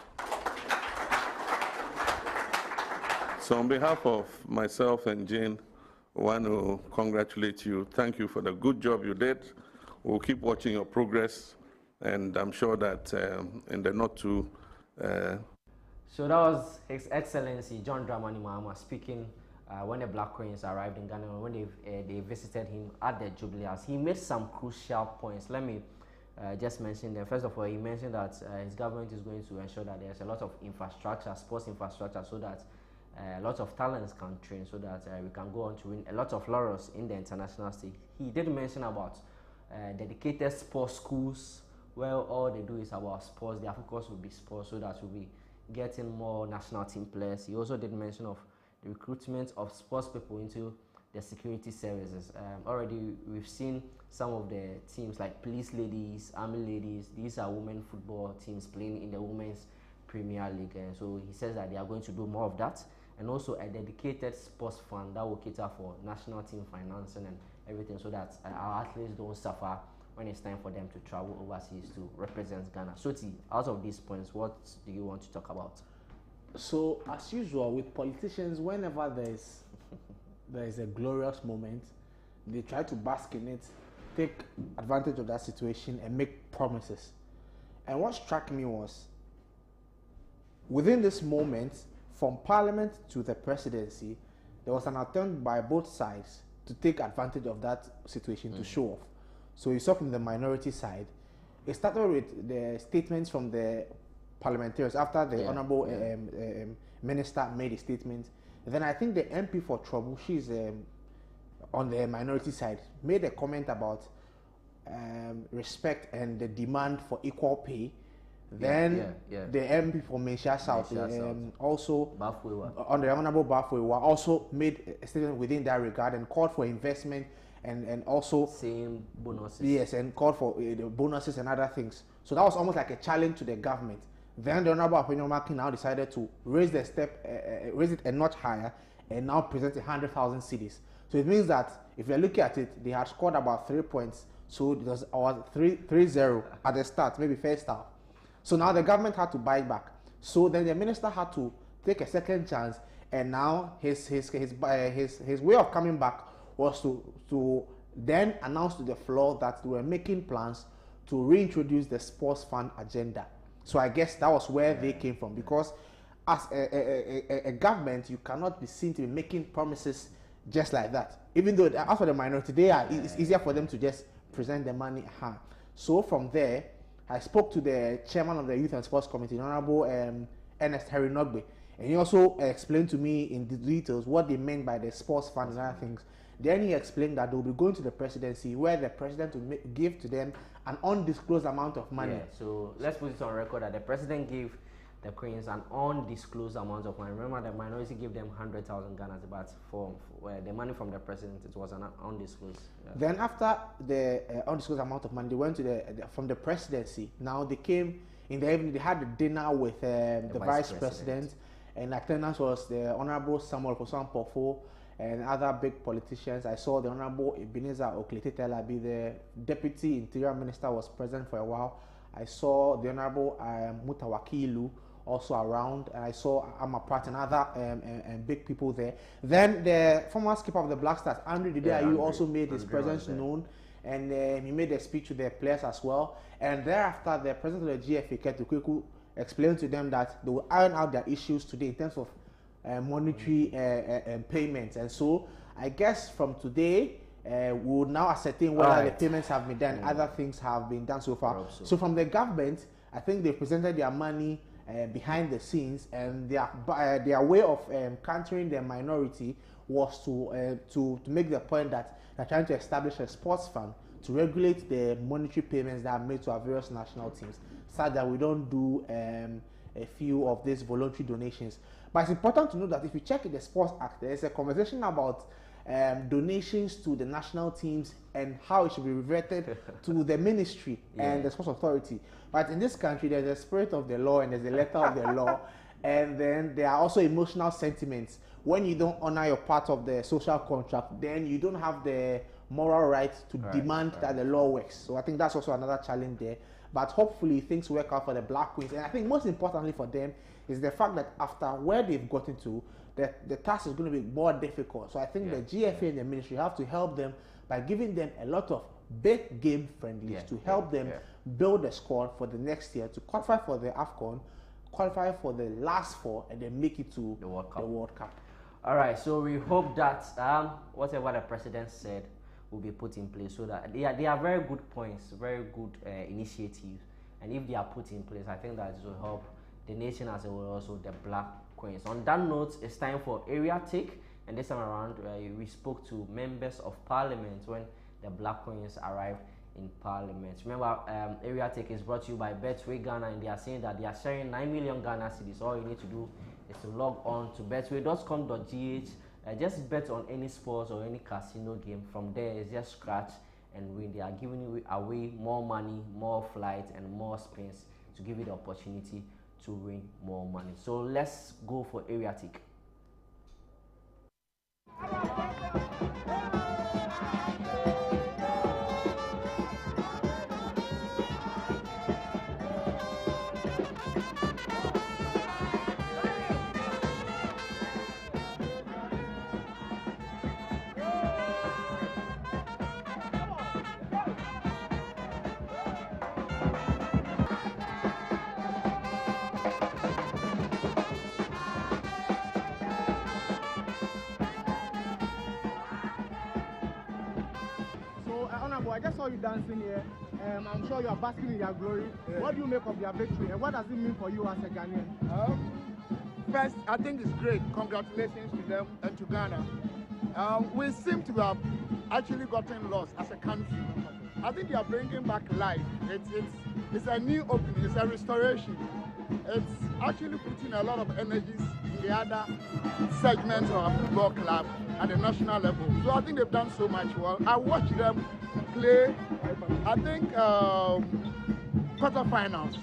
So on behalf of myself and Jane, I want to congratulate you. Thank you for the good job you did. We'll keep watching your progress, and I'm sure that in the not too... So that was His Excellency John Dramani Mahama speaking when the Black Queens arrived in Ghana, when they visited him at the Jubilee House. He made some crucial points. Let me just mention them. First of all, he mentioned that his government is going to ensure that there's a lot of infrastructure, sports infrastructure, so that a lot of talents can train, so that we can go on to win a lot of laurels in the international stage. He did mention about dedicated sports schools, where all they do is about sports. Their focus will be sports, so that we'll be getting more national team players. He also did mention of the recruitment of sports people into the security services. Already we've seen some of the teams like police ladies, army ladies. These are women football teams playing in the Women's Premier League. And so he says that they are going to do more of that. And also a dedicated sports fund that will cater for national team financing and everything, so that our athletes don't suffer when it's time for them to travel overseas to represent Ghana. Sottie, out of these points, what do you want to talk about? So, as usual with politicians, whenever there is a glorious moment, they try to bask in it, take advantage of that situation, and make promises. And what struck me was, within this moment, from Parliament to the presidency, there was an attempt by both sides to take advantage of that situation to show off. So you saw from the minority side, it started with the statements from the parliamentarians after the honorable minister made a statement. Then I think the MP for Trouble, she's on the minority side, made a comment about respect and the demand for equal pay. Then the MP for Mensha South, also on the honorable Bafwewa, also made a statement within that regard and called for investment and also same bonuses. Yes, and called for the bonuses and other things. So that was almost like a challenge to the government. Then the honorable Apenyomakin now decided to raise the raise it a notch higher, and now present 100,000 cedis. So it means that if you're looking at it, they had scored about 3 points. So it was 3-0 at the start, maybe first half. So now the government had to buy back. So then the minister had to take a second chance, and now his way of coming back was to then announce to the floor that they were making plans to reintroduce the sports fund agenda. So I guess that was where they came from, because as a government, you cannot be seen to be making promises just like that. Even though as for the minority, it's easier for them to just present the money at hand. So from there, I spoke to the chairman of the Youth and Sports Committee, Honorable Ernest Harry Nogbe, and he also explained to me in the details what they meant by the sports fund and other things. Then he explained that they will be going to the presidency, where the president will give to them an undisclosed amount of money. Yeah, so let's put it on record that the president gave the Queens an undisclosed amount of money. Remember, the minority gave them 100,000 Ghana, but for the money from the president, it was an undisclosed. Then after the undisclosed amount of money, they went to from the presidency. Now they came in the evening. They had a dinner with the vice president, and attendance was the Honorable Samuel Kosan Pofo and other big politicians. I saw the Honorable Ebenezer Okletitelabi, the Deputy Interior Minister, was present for a while. I saw the Honorable Mutawakilu also around, and I saw Amaprat and other big people there. Then the former skipper of the Black Stars, Andrew Didiayu, also made his presence known, and he made a speech to the players as well. And thereafter, the president of the GFA, Ketu Kweku, explained to them that they will iron out their issues today in terms of monetary payments. And so I guess from today, we will now ascertain whether the payments have been done, other things have been done so far. So from the government, I think they presented their money behind the scenes, and their way of countering the minority was to make the point that they're trying to establish a sports fund to regulate the monetary payments that are made to our various national teams, so that we don't do a few of these voluntary donations. But it's important to know that if you check in the Sports Act, there's a conversation about donations to the national teams and how it should be reverted to the ministry and the sports authority. But in this country, there's a spirit of the law and there's a letter of the law, And then there are also emotional sentiments. When you don't honor your part of the social contract, then you don't have the moral right to demand that the law works. So I think that's also another challenge there. But hopefully things work out for the Black Queens. And I think most importantly for them is the fact that after where they've gotten to, the task is going to be more difficult. So I think the GFA and the ministry have to help them by giving them a lot of big game friendlies to help them build a squad for the next year to qualify for the AFCON, qualify for the last 4, and then make it to the World Cup. All right, so we hope that whatever the president said will be put in place, so that they are very good points, very good initiatives, and if they are put in place, I think that it will help the nation as well, also the Black Queens. On that note, it's time for area take, and this time around we spoke to members of parliament when the Black Queens arrived in parliament. Remember, area take is brought to you by Betway Ghana, and they are saying that they are sharing 9 million Ghana cedis. All you need to do is to log on to betway.com.gh, just bet on any sports or any casino game. From there, it's just scratch and win. They are giving you away more money, more flights, and more spins to give you the opportunity to win more money. So let's go for area take. I just saw you dancing here. I'm sure you are basking in your glory. Yeah. What do you make of your victory, and what does it mean for you as a Ghanaian? First, I think it's great. Congratulations to them and to Ghana. We seem to have actually gotten lost as a country. I think they are bringing back life. It's a new opening. It's a restoration. It's actually putting a lot of energies in the other segments of our football club at the national level. So I think they've done so much well. I watched them play, I think, quarterfinals.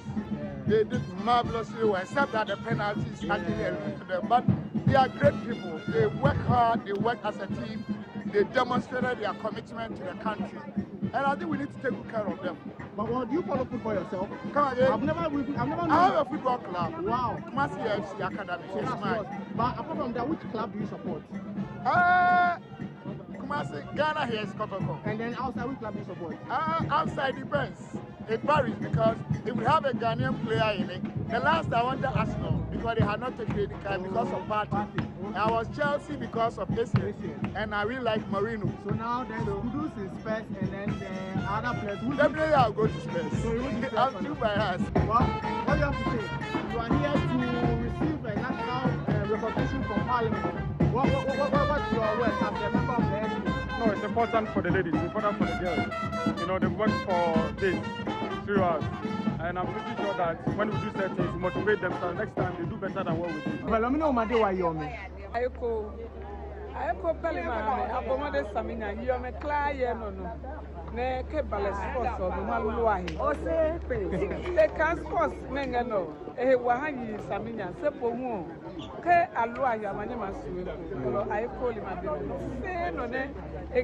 They did marvelously well, except that the penalties actually eluded them. But they are great people. They work hard, they work as a team, they demonstrated their commitment to the country. And I think we need to take good care of them. But well, do you follow football yourself? Come again? I've never known. I have a football club. Wow. Kumasi FC Academy. So that's mine. But apart from that, which club do you support? Kumasi, Ghana here is Kotoko. And then outside, which club do you support? Outside depends. It varies because if we have a Ghanaian player in it, the last I wanted Arsenal because they had not taken any kind because of party. I was Chelsea because of ACN, and I really like Marino. So now there's Kudus in Spurs, and then the other players. Definitely I'll go to Spurs. So you will I'll do my ass. Well, what do you have to say? You are here to receive a national recognition from Parliament. What's your words as a member of the SC? No, it's important for the ladies, it's important for the girls. You know, they've worked for this through us. And I'm pretty sure that when we do certain things, motivate them so next time they do better than what we did. Well, let me know why you're me. Ayoko Pelimane, Abomade Samina, you are a client, no. Ne Kebalas Sports or the Maluahi. O say, they can't sports, Mengano, Wahani Samina, Sepomo, Ke Aluaya, my name is I call him a say no,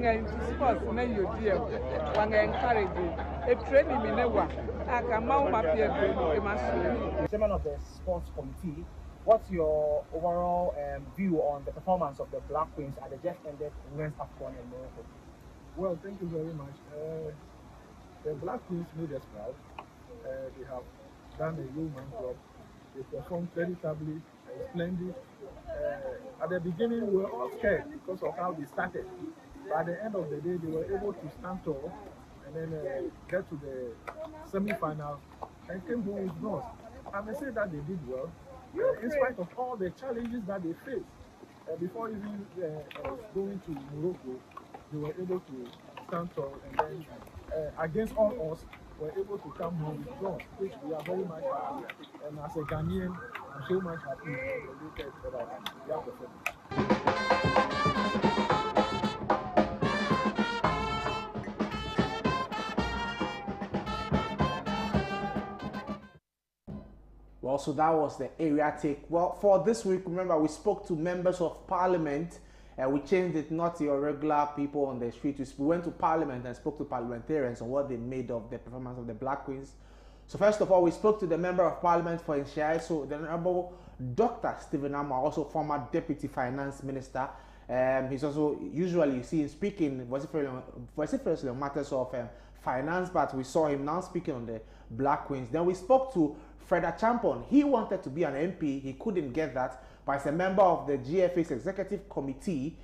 into sports, no, you dear, one encourage you. A training in Newa, I can mount my peer, Chairman of the sports committee. What's your overall view on the performance of the Black Queens at the just ended Women's AFCON in Morocco? Well, thank you very much. The Black Queens made us proud. They have done a yeoman job. They performed creditably, splendid. At the beginning, we were all scared because of how they started. But at the end of the day, they were able to stand tall and then get to the semi-final and came home with bronze. I may say that they did well. In spite of all the challenges that they faced, before even going to Morocco, they were able to stand tall and then, against all odds, were able to come home with bronze, which we are very much happy. And as a Ghanaian, I'm so much happy about their performance. Well, so that was the area take. Well, for this week, remember, we spoke to members of parliament. We changed it, not your regular people on the street. We went to parliament and spoke to parliamentarians on what they made of the performance of the Black Queens. So first of all, we spoke to the member of parliament for Nshai, so the Honorable Dr. Stephen Amma, also former Deputy Finance Minister. He's also, usually you see him speaking vociferously on matters of finance, but we saw him now speaking on the Black Queens. Then we spoke to Fred Achampon. He wanted to be an MP, he couldn't get that, but he's a member of the GFA's executive committee,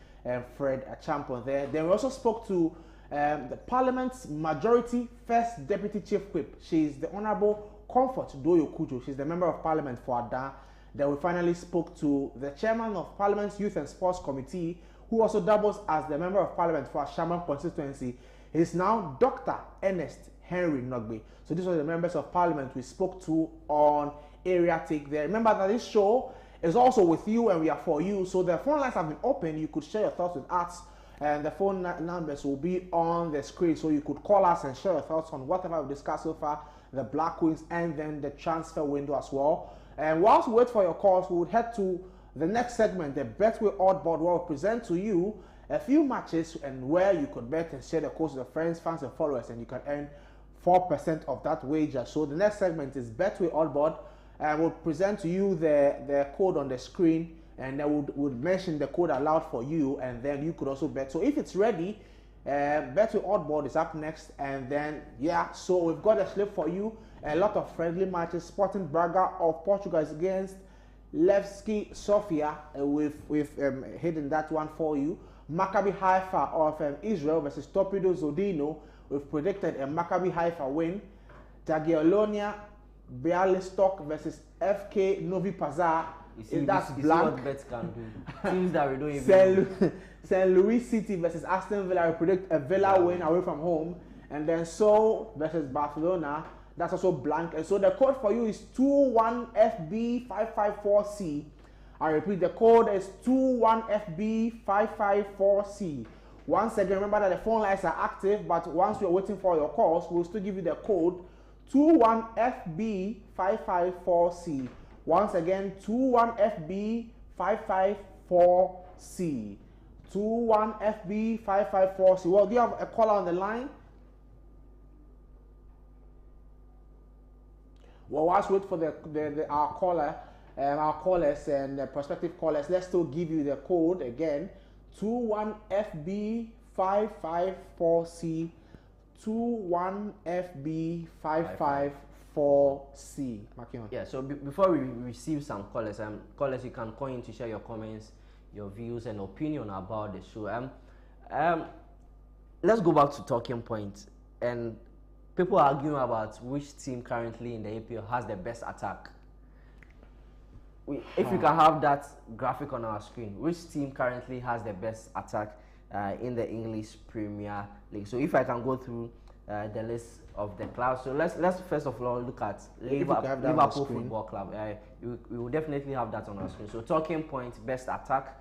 Fred Achampon there. Then we also spoke to the Parliament's majority first deputy chief whip. She's the Honorable Comfort Doyo Kujo. She's the member of Parliament for Ada. Then we finally spoke to the chairman of Parliament's Youth and Sports Committee, who also doubles as the member of Parliament for Ashaman constituency. He's now Dr. Ernest Henry Nogbe. So these are the members of Parliament we spoke to on Area Take there. Remember that this show is also with you and we are for you. So the phone lines have been open. You could share your thoughts with us. And the phone numbers will be on the screen, so you could call us and share your thoughts on whatever we've discussed so far, the Black Queens and then the transfer window as well. And whilst we wait for your calls, we would head to the next segment, the Betway Oddboard, where we'll present to you a few matches and where you could bet and share the codes with your friends, fans, and followers, and you can earn 4% of that wager. So the next segment is Betway Oddboard, and we'll present to you the code on the screen, and then we'll mention the code aloud for you, and then you could also bet. So if it's ready, Betway Oddboard is up next, and then so we've got a slip for you, a lot of friendly matches. Sporting Braga of Portugal is against Levski Sofia. We've hidden that one for you. Maccabi Haifa of Israel versus Torpedo Zodino. We've predicted a Maccabi Haifa win. Jagiellonia Bialystok versus FK Novi Pazar. That's blank. What bets can do. Teams that we don't even St. Louis City versus Aston Villa. We predict a Villa win away from home. And then Seoul versus Barcelona. That's also blank. And so the code for you is 21FB554C. I repeat, the code is 21FB554C. Once again, remember that the phone lines are active, but once we're waiting for your calls, we'll still give you the code 21FB554C. Once again, 21FB554C. 21FB554C. Well, do you have a caller on the line? Well, whilst we wait for our callers and the prospective callers, let's still give you the code again. 21FB554C. 21FB554C. Yeah, so before we receive some callers, you can call in to share your comments, your views and opinion about the show. Let's go back to talking points. And people are arguing about which team currently in the APL has the best attack. If you can have that graphic on our screen, which team currently has the best attack in the English Premier League? So if I can go through the list of the clubs. So let's first of all look at Liverpool Football Club. We will definitely have that on our screen. So talking points, best attack.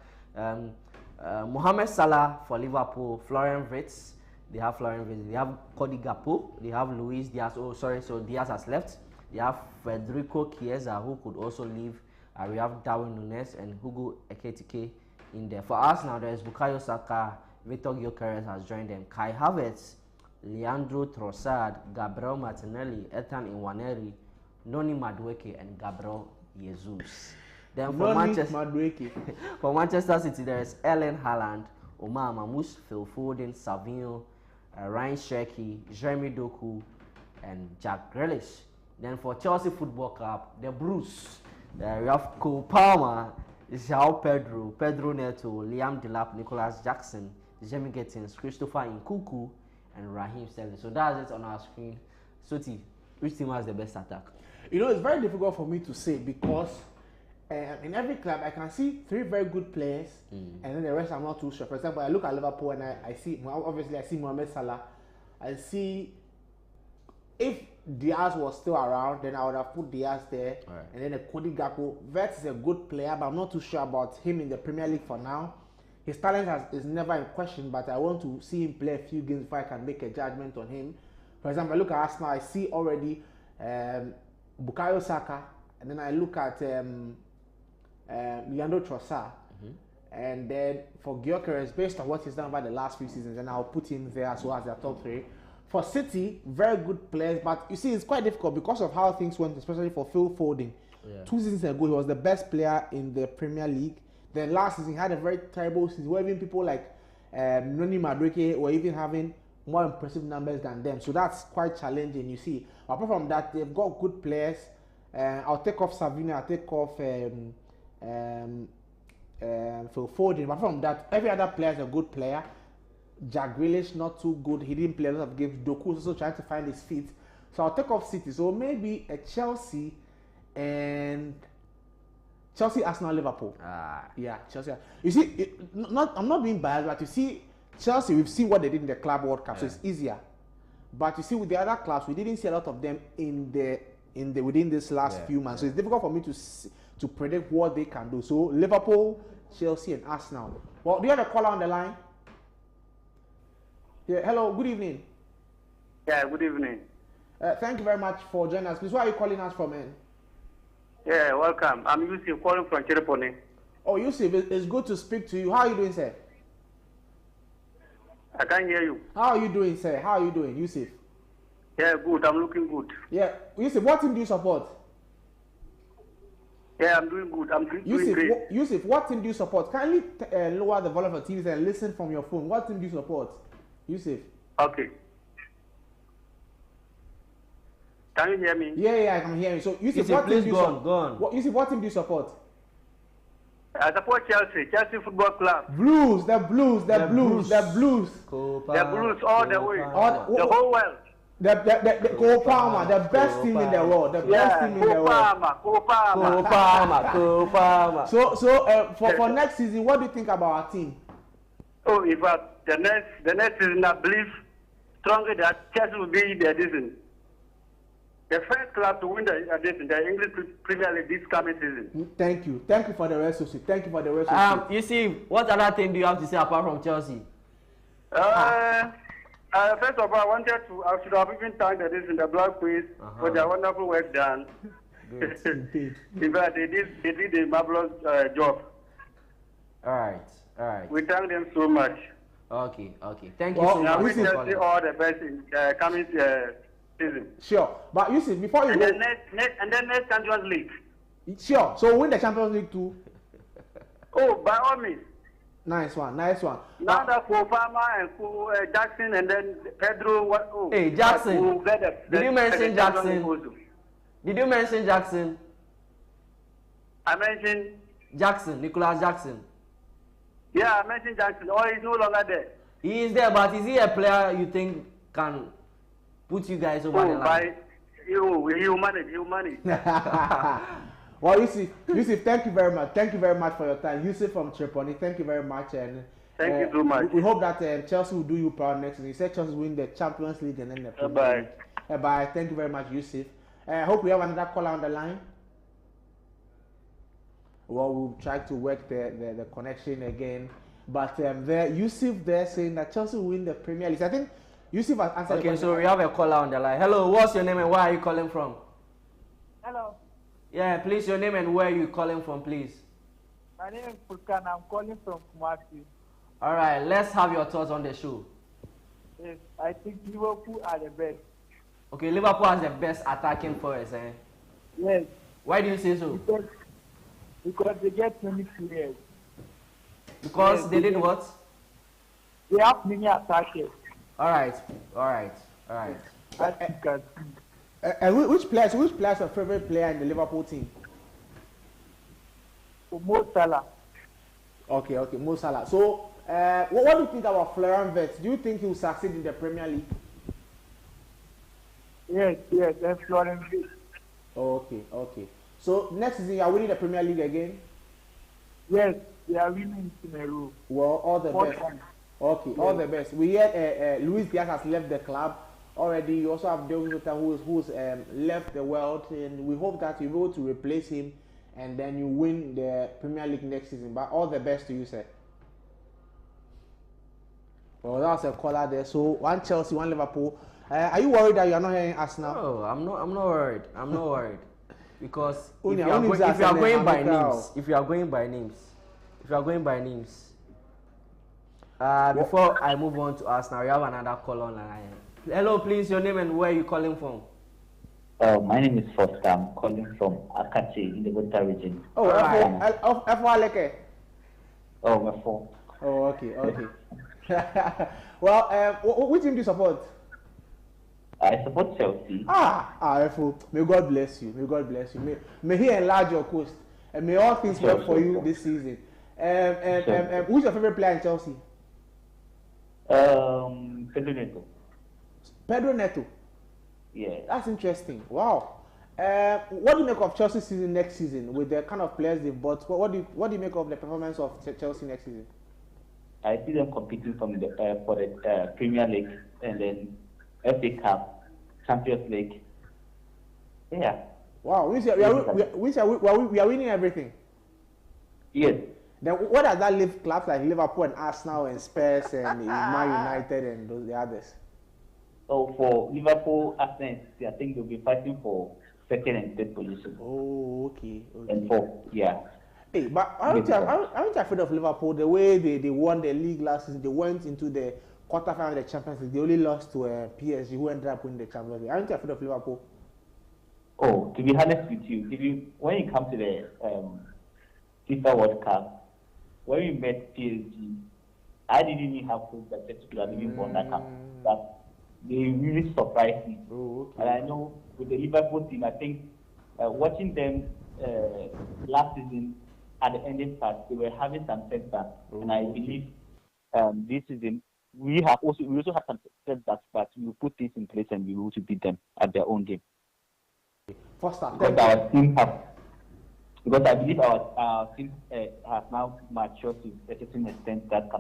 Mohamed Salah for Liverpool, Florian Wirtz. They have Florian Wirtz. They have Cody Gakpo. They have Luis Diaz. Oh, sorry. So Diaz has left. They have Federico Chiesa, who could also leave. We have Darwin Núñez and Hugo Ekitike in there. For us now, there is Bukayo Saka, Victor Gyökeres has joined them. Kai Havertz, Leandro Trossard, Gabriel Martinelli, Ethan Nwaneri, Noni Madueke, and Gabriel Jesus. Then for Manchester City, there is Erling Haaland, Omar Mamouche, Phil Foden, Savinho, Ryan Cherki, Jeremy Doku, and Jack Grealish. Then for Chelsea Football Club, the Blues, we have Cole Palmer, João Pedro, Pedro Neto, Liam Delap, Nicholas Jackson, Jamie Gittins, Christopher Nkunku, and Raheem Sterling. So that's it on our screen. Sottie, which team has the best attack? You know, it's very difficult for me to say because in every club I can see 3 very good players, and then the rest I'm not too sure. For example, I look at Liverpool and I see, obviously I see Mohamed Salah. I see, if Diaz was still around, then I would have put Diaz there, and then Cody Gakpo. Wirtz is a good player, but I'm not too sure about him in the Premier League for now. His talent is never in question, but I want to see him play a few games before I can make a judgment on him. For example, I look at Arsenal, I see already Bukayo Saka, and then I look at Leandro Trossard, and then for Gyökeres, based on what he's done over the last few seasons, and I'll put him there as well as their top 3. For City, very good players, but you see, it's quite difficult because of how things went, especially for Phil Foden. 2 seasons ago, he was the best player in the Premier League. Then last season, he had a very terrible season, where even people like Noni Madueke were even having more impressive numbers than them. So that's quite challenging, you see. Apart from that, they've got good players. I'll take off Savino, I'll take off Phil Foden. But from that, every other player is a good player. Jack Grealish, not too good. He didn't play a lot of games. Doku is also trying to find his feet. So I'll take off City. So maybe a Chelsea and Chelsea, Arsenal, Liverpool. Yeah, Chelsea. You see, I'm not being biased, but you see, Chelsea, we've seen what they did in the Club World Cup, so it's easier. But you see, with the other clubs, we didn't see a lot of them within this last few months. So it's difficult for me to predict what they can do. So Liverpool, Chelsea, and Arsenal. Well, do you have a caller on the line? Yeah, hello, good evening. Yeah, good evening. Thank you very much for joining us. Please, where are you calling us from? Yeah, welcome. I'm Yusuf calling from Chereponi. Oh, Yusuf, it's good to speak to you. How are you doing, sir? I can't hear you. How are you doing, sir? How are you doing, Yusuf? Yeah, good. I'm looking good. Yeah, Yusuf, what team do you support? Yeah, I'm doing good. I'm doing great. Yusuf, what team do you support? Kindly lower the volume of your TV and listen from your phone. What team do you support? Yusuf. Okay. Can you hear me? Yeah, I can hear you. So, Yusuf, what team do you support? Yusuf, what team do you support? I support Chelsea Football Club. Blues, the Blues. The Blues all the way. The whole world. The Cole Palmer, the best team in the world. The best team in the world. Cole Palmer. So, for next season, what do you think about our team? Oh, in fact, the next season, I believe strongly that Chelsea will be the season. The first club to win the English Premier League this coming season. Thank you for the resolution. You see, what other thing do you have to say apart from Chelsea? First of all, I should have even thanked the Black Queens for their wonderful work done. In fact, they did a marvelous job. All right. We thank them so much. Okay. Thank you so much. We wish all the best in coming season. Sure, but you see, before you and then next Champions League. Sure, so win the Champions League too. Oh, by all means. Nice one. Now that for Farmer and Jackson and then Pedro. Hey, Jackson. Did you mention Jackson? Did you mention Jackson? I mentioned Jackson, Nicholas Jackson. Yeah, I mentioned Jackson. Oh, he's no longer there. He is there, but is he a player you think can put you guys over the line? He'll manage. Well, Yusuf, thank you very much. Thank you very much for your time. Yusuf from Tripoli, thank you very much. And thank you so much. We hope that Chelsea will do you proud next season. You said Chelsea will win the Champions League and then the Premier League. Bye. Thank you very much, Yusuf. I hope we have another caller on the line. Well, we'll try to work the connection again. But Yusuf there saying that Chelsea will win the Premier League. I think Yusuf has answered. Okay, so we have a caller on the line. Hello, what's your name and where are you calling from? Hello. Yeah, please, your name and where are you calling from, please? My name is Furkan. I'm calling from Kumasi. All right, let's have your thoughts on the show. Yes, I think Liverpool are the best. Okay, Liverpool has the best attacking force, eh? Yes. Why do you say so? Because they get many players. Because yes, they did what? They have many attackers. All right. Which players are your favorite player in the Liverpool team? Mo Salah. Okay, Mo Salah. So, what do you think about Florian Wirtz? Do you think he will succeed in the Premier League? Yes, and Florian Wirtz. Okay. So, next season, you are winning the Premier League again? Yes, they are winning in a row. Well, all the best. Okay, yes. All the best. We hear Luis Diaz has left the club already. You also have David Jota who's left the world, and we hope that you'll be able to replace him and then you win the Premier League next season. But all the best to you, sir. Well, that was a caller there. So, one Chelsea, one Liverpool. Are you worried that you are not hearing us now? No, I'm not worried. Because if you are going by names, before I move on to us now, we have another call online. Hello, please, your name and where are you calling from? My name is Foster. I'm calling from Akachi in the Volta region. Oh, F4. Oh, F4. Oh, okay. Well, which team do you support? I support Chelsea. F4. May God bless you. May He enlarge your coast, and may all things work for you this season. Who's your favorite player in Chelsea? Pedro Neto. Pedro Neto. Yeah. That's interesting. Wow. What do you make of Chelsea season next season with the kind of players they've bought? What do you make of the performance of Chelsea next season? I see them competing for the Premier League and then FA Cup, Champions League. Yeah. Wow. We are winning everything. Yes. Then what does that leave clubs like Liverpool and Arsenal and Spurs and Man United and the others? So for Liverpool, Arsenal, I think they'll be fighting for second and third position. Oh, okay. And fourth, yeah. Hey, but aren't you afraid of Liverpool? The way they won the league last season, they went into the quarterfinal of the Champions League. They only lost to PSG, who ended up winning the Champions League. Aren't you afraid of Liverpool? Oh, to be honest with you, when you come to the FIFA World Cup, when we met PSG, I didn't even have hope that Chelsea could have even won that cup. But they really surprised me. Oh, okay. And I know with the Liverpool team, I think watching them last season at the ending part, they were having some setbacks. And I believe this season we also have some setbacks, but we will put this in place and we will beat them at their own game. First up, because I believe our team has now matured to a certain extent that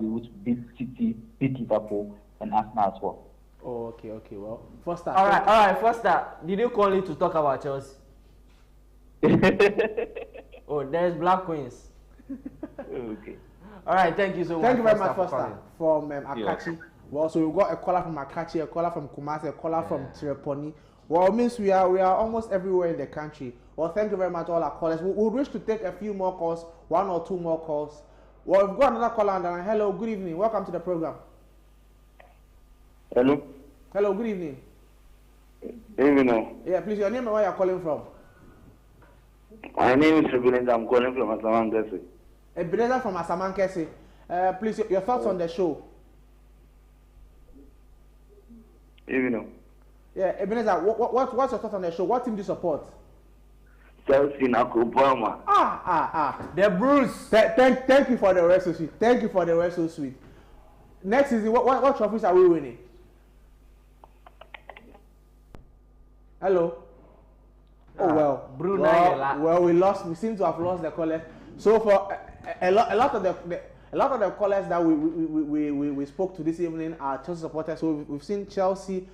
we will beat City, beat Liverpool, and Arsenal as well. Oh, okay. Well, first up. All right. First up, did you call in to talk about Chelsea? Oh, there's Black Queens. Okay. All right. Thank you so much. Thank you very much, First up, from Akachi. Yeah. Well, so we've got a caller from Akachi, a caller from Kumasi, a caller from Tireponi. Well, it means we are almost everywhere in the country. Well, thank you very much, all our callers. We wish to take a few more calls, 1 or 2 more calls. Well, we've got another caller on the line. Hello, good evening. Welcome to the program. Hello, good evening. Evening. Yeah, please, your name and where you're calling from. My name is Ebenezer. I'm calling from Asamankese. Ebenezer from Asamankese. Please, your thoughts on the show. Evening. Yeah, Ebenezer, what's your thoughts on the show? What team do you support? Chelsea Nakubama. The Bruce. Thank you for the rest so sweet. Thank you for the rest so sweet. Next season, what trophies are we winning? Hello. Oh well. Brunei. Well, we seem to have lost the callers. So for a lot of the callers that we spoke to this evening are Chelsea supporters. So we've seen Chelsea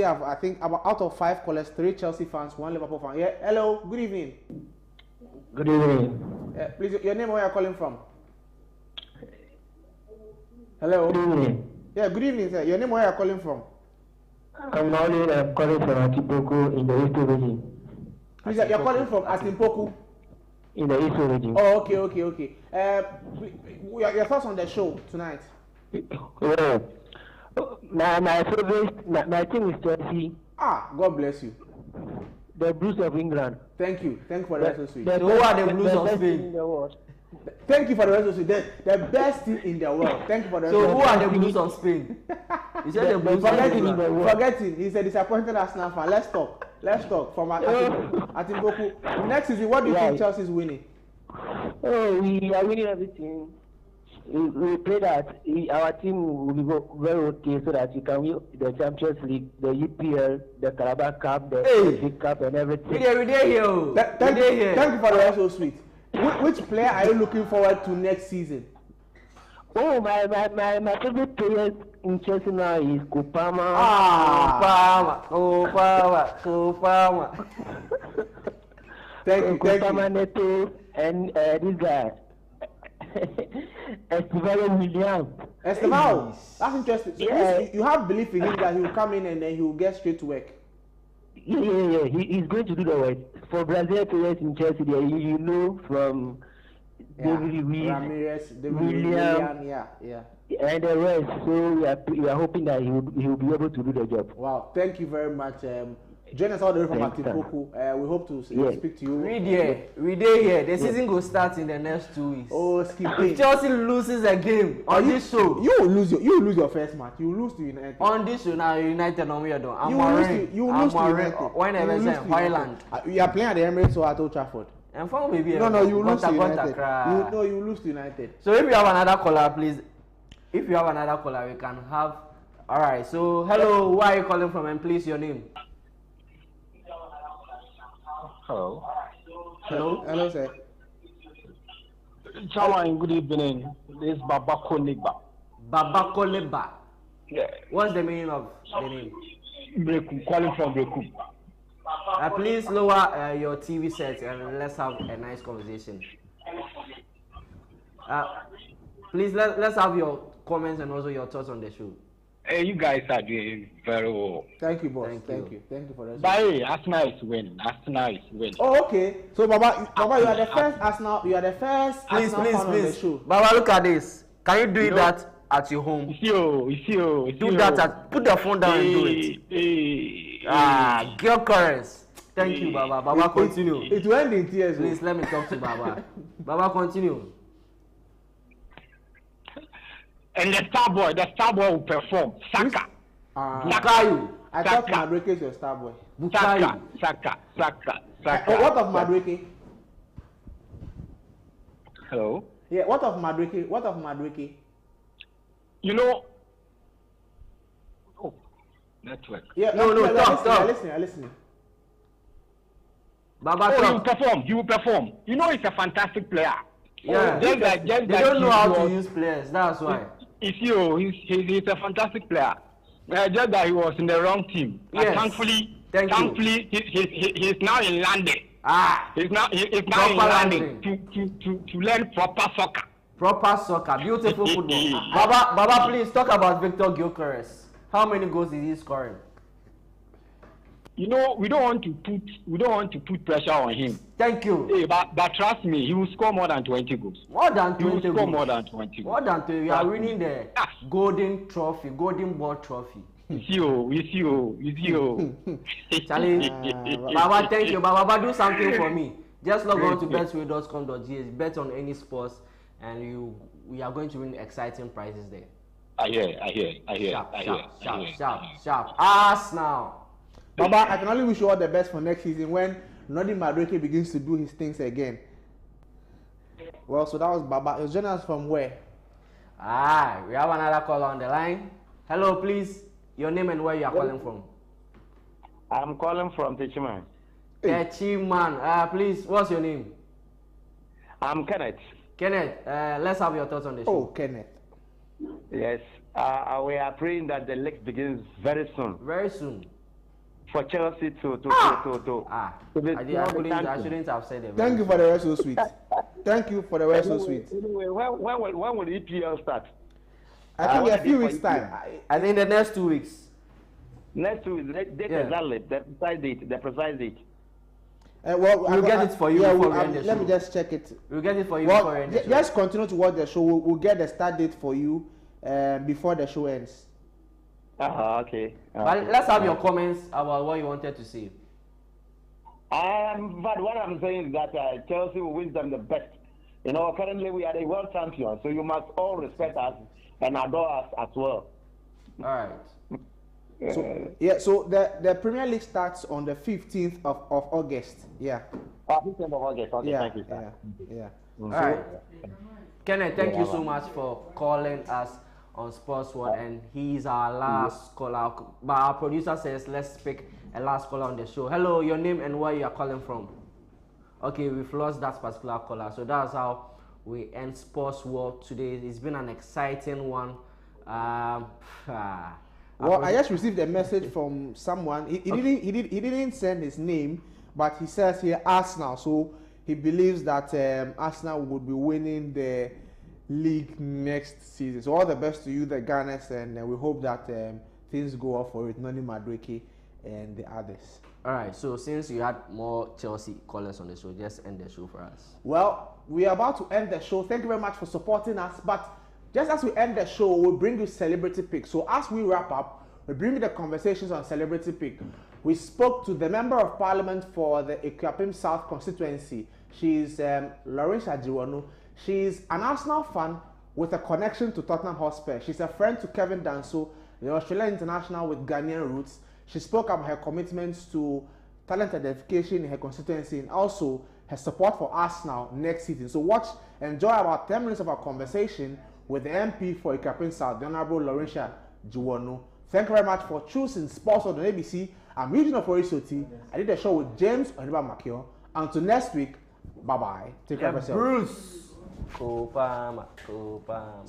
have, I think, out of 5 callers, 3 Chelsea fans, 1 Liverpool fan. Yeah. Hello. Good evening. Good evening. Please, your name and where you're calling from. Hello. Good evening. Yeah. Good evening, sir. Your name and where you're calling from. I'm calling from Atipoku in the Eastern region. Please, you're calling from Atimpoku? In the Eastern region. Oh, okay. Your thoughts on the show tonight? Well, my team is Chelsea. God bless you. The Blues of England. Thank you for the rest of the who are the Blues of Spain? Thank you for the rest of the the best team in the world. Thank you for the rest of the who are the Blues of Spain? You said the Blues Forgetting. He's a disappointed Arsenal fan. Let's talk from Atimpoku. Next season, what do you think Chelsea is winning? Oh, we are winning everything. We pray that our team will be very okay so that we can win the Champions League, the EPL, the Carabao Cup, the FA Cup, and everything. Thank you for the rest so sweet. Which player are you looking forward to next season? Oh, my favorite player in Chelsea now is Kopama. Kopama. Thank you. Kopama Neto and this guy. Esteban Williams. Esteban, that's interesting. So you have belief in him that he will come in and then he will get straight to work. Yeah. He's going to do the work. For Brazil players in Chelsea, there, you know from David Ramirez, William, yeah. And the rest. So we are hoping that he will be able to do the job. Wow, thank you very much. Join us all the way from Atipoku. We hope to speak to you. We there here. The season will start in the next 2 weeks. Oh, skip If Chelsea loses a game on this show, you will lose your first match. You will lose to United. On this show now, United on we are done. You will lose to United. Whenever say Highland. You are playing at the Emirates or at Old Trafford. And for baby. No, you will lose to United. You will lose to United. So if you have another caller, please. If you have another caller, we can have. All right. So hello, where are you calling from, and please your name. Hello. Hello, sir. Chairman, good evening. This is Babako Legba. Babako Legba. Yeah. What's the meaning of the name? Breku, calling from Breku. Please lower your TV set and let's have a nice conversation. Please let's have your comments and also your thoughts on the show. Hey, you guys are doing very well. Thank you, boss. Thank you for that. But hey, Arsenal is winning. Oh, okay. So, Baba, you are the first Arsenal. You are the first Please. on the show. Baba, look at this. Can you do that at your home? Do that. Put the phone down and do it. Girl chorus. Thank you, Baba. Baba, continue. It will end in tears. Please let me talk to Baba. Baba, continue. And the star boy will perform. Saka. Bukayo. I thought Madueke is your star boy. Saka. What of Madueke? Hello. Yeah. What of Madueke? You know. Oh, network. Yeah. No. Talk. I'm listening. Baba, he will perform. You know, he's a fantastic player. Yeah. They don't know how to use players. That's why. He's a fantastic player. Just that he was in the wrong team. Yes. Thankfully, he's now in London. He's now in London to learn proper soccer. Beautiful football. Baba, please talk about Victor Gyökeres. How many goals is he scoring? You know, we don't want to put pressure on him. Thank you. Hey, but trust me, he will score more than 20 goals. More than 20 goals. He will score more than 20 goals. More than 20. We are winning the golden ball trophy. You see you. Charlie, Baba, thank you. Baba, do something for me. Just log on to betway.com.gh, bet on any sports, and we are going to win exciting prizes there. I hear. Sharp. Arsenal. Baba, I can only wish you all the best for next season when Nodi Madueke begins to do his things again. Well, so that was Baba. It was journalists from where? We have another caller on the line. Hello, please. Your name and where you are calling from? I'm calling from Techiman. Techiman. Please, what's your name? I'm Kenneth. Kenneth, let's have your thoughts on the show. Oh, Kenneth. Yes. We are praying that the league begins very soon. Very soon. For Chelsea to I shouldn't have said it. Thank you for the rest so sweet. Thank you for the rest so sweet. Anyway, when will EPL start? I think a few weeks time. I think the next 2 weeks. Next 2 weeks. Exactly. The precise date. We'll get it for you before we end the show. Let me just check it. We'll get it for you before we end the show. Just continue to watch the show. We'll get the start date for you before the show ends. Okay. But let's have your comments about what you wanted to say. But what I'm saying is that Chelsea will win them the best. You know, currently we are the world champions, so you must all respect us and adore us as well. All right. So the Premier League starts on the 15th of August. Yeah. 15th of August. Okay, yeah, thank you, sir. Yeah. All right. Kenneth, thank you so much for calling us on Sports World, and he's our last caller. But our producer says let's pick a last caller on the show. Hello, your name and where you are calling from. Okay, we've lost that particular caller, so that's how we end Sports World today. It's been an exciting one. Well, I just received a message from someone. He didn't send his name, but he says here Arsenal. So he believes that Arsenal would be winning the league next season. So all the best to you, the Gunners, and we hope that things go off for it. Noni Madueke and the others. All right, so since you had more Chelsea callers on the show, just end the show for us. Well, we are about to end the show. Thank you very much for supporting us. But just as we end the show, we'll bring you Celebrity Pick. So as we wrap up, we bring you the conversations on Celebrity Pick. We spoke to the Member of Parliament for the Ekuapem South constituency. She's Laurentia Jiwonu. She's an Arsenal fan with a connection to Tottenham Hotspur. She's a friend to Kevin Danso, the Australian international with Ghanaian roots. She spoke about her commitments to talent identification in her constituency and also her support for Arsenal next season. So enjoy about 10 minutes of our conversation with the MP for Ekuapem South, the Honorable Laurentia Jiwonu. Thank you very much for choosing Sports on ABC. I'm EUGENE SOTTIE. I did a show with James MCKEOWN. Until next week, bye-bye. Take care of yourself. Bruce. So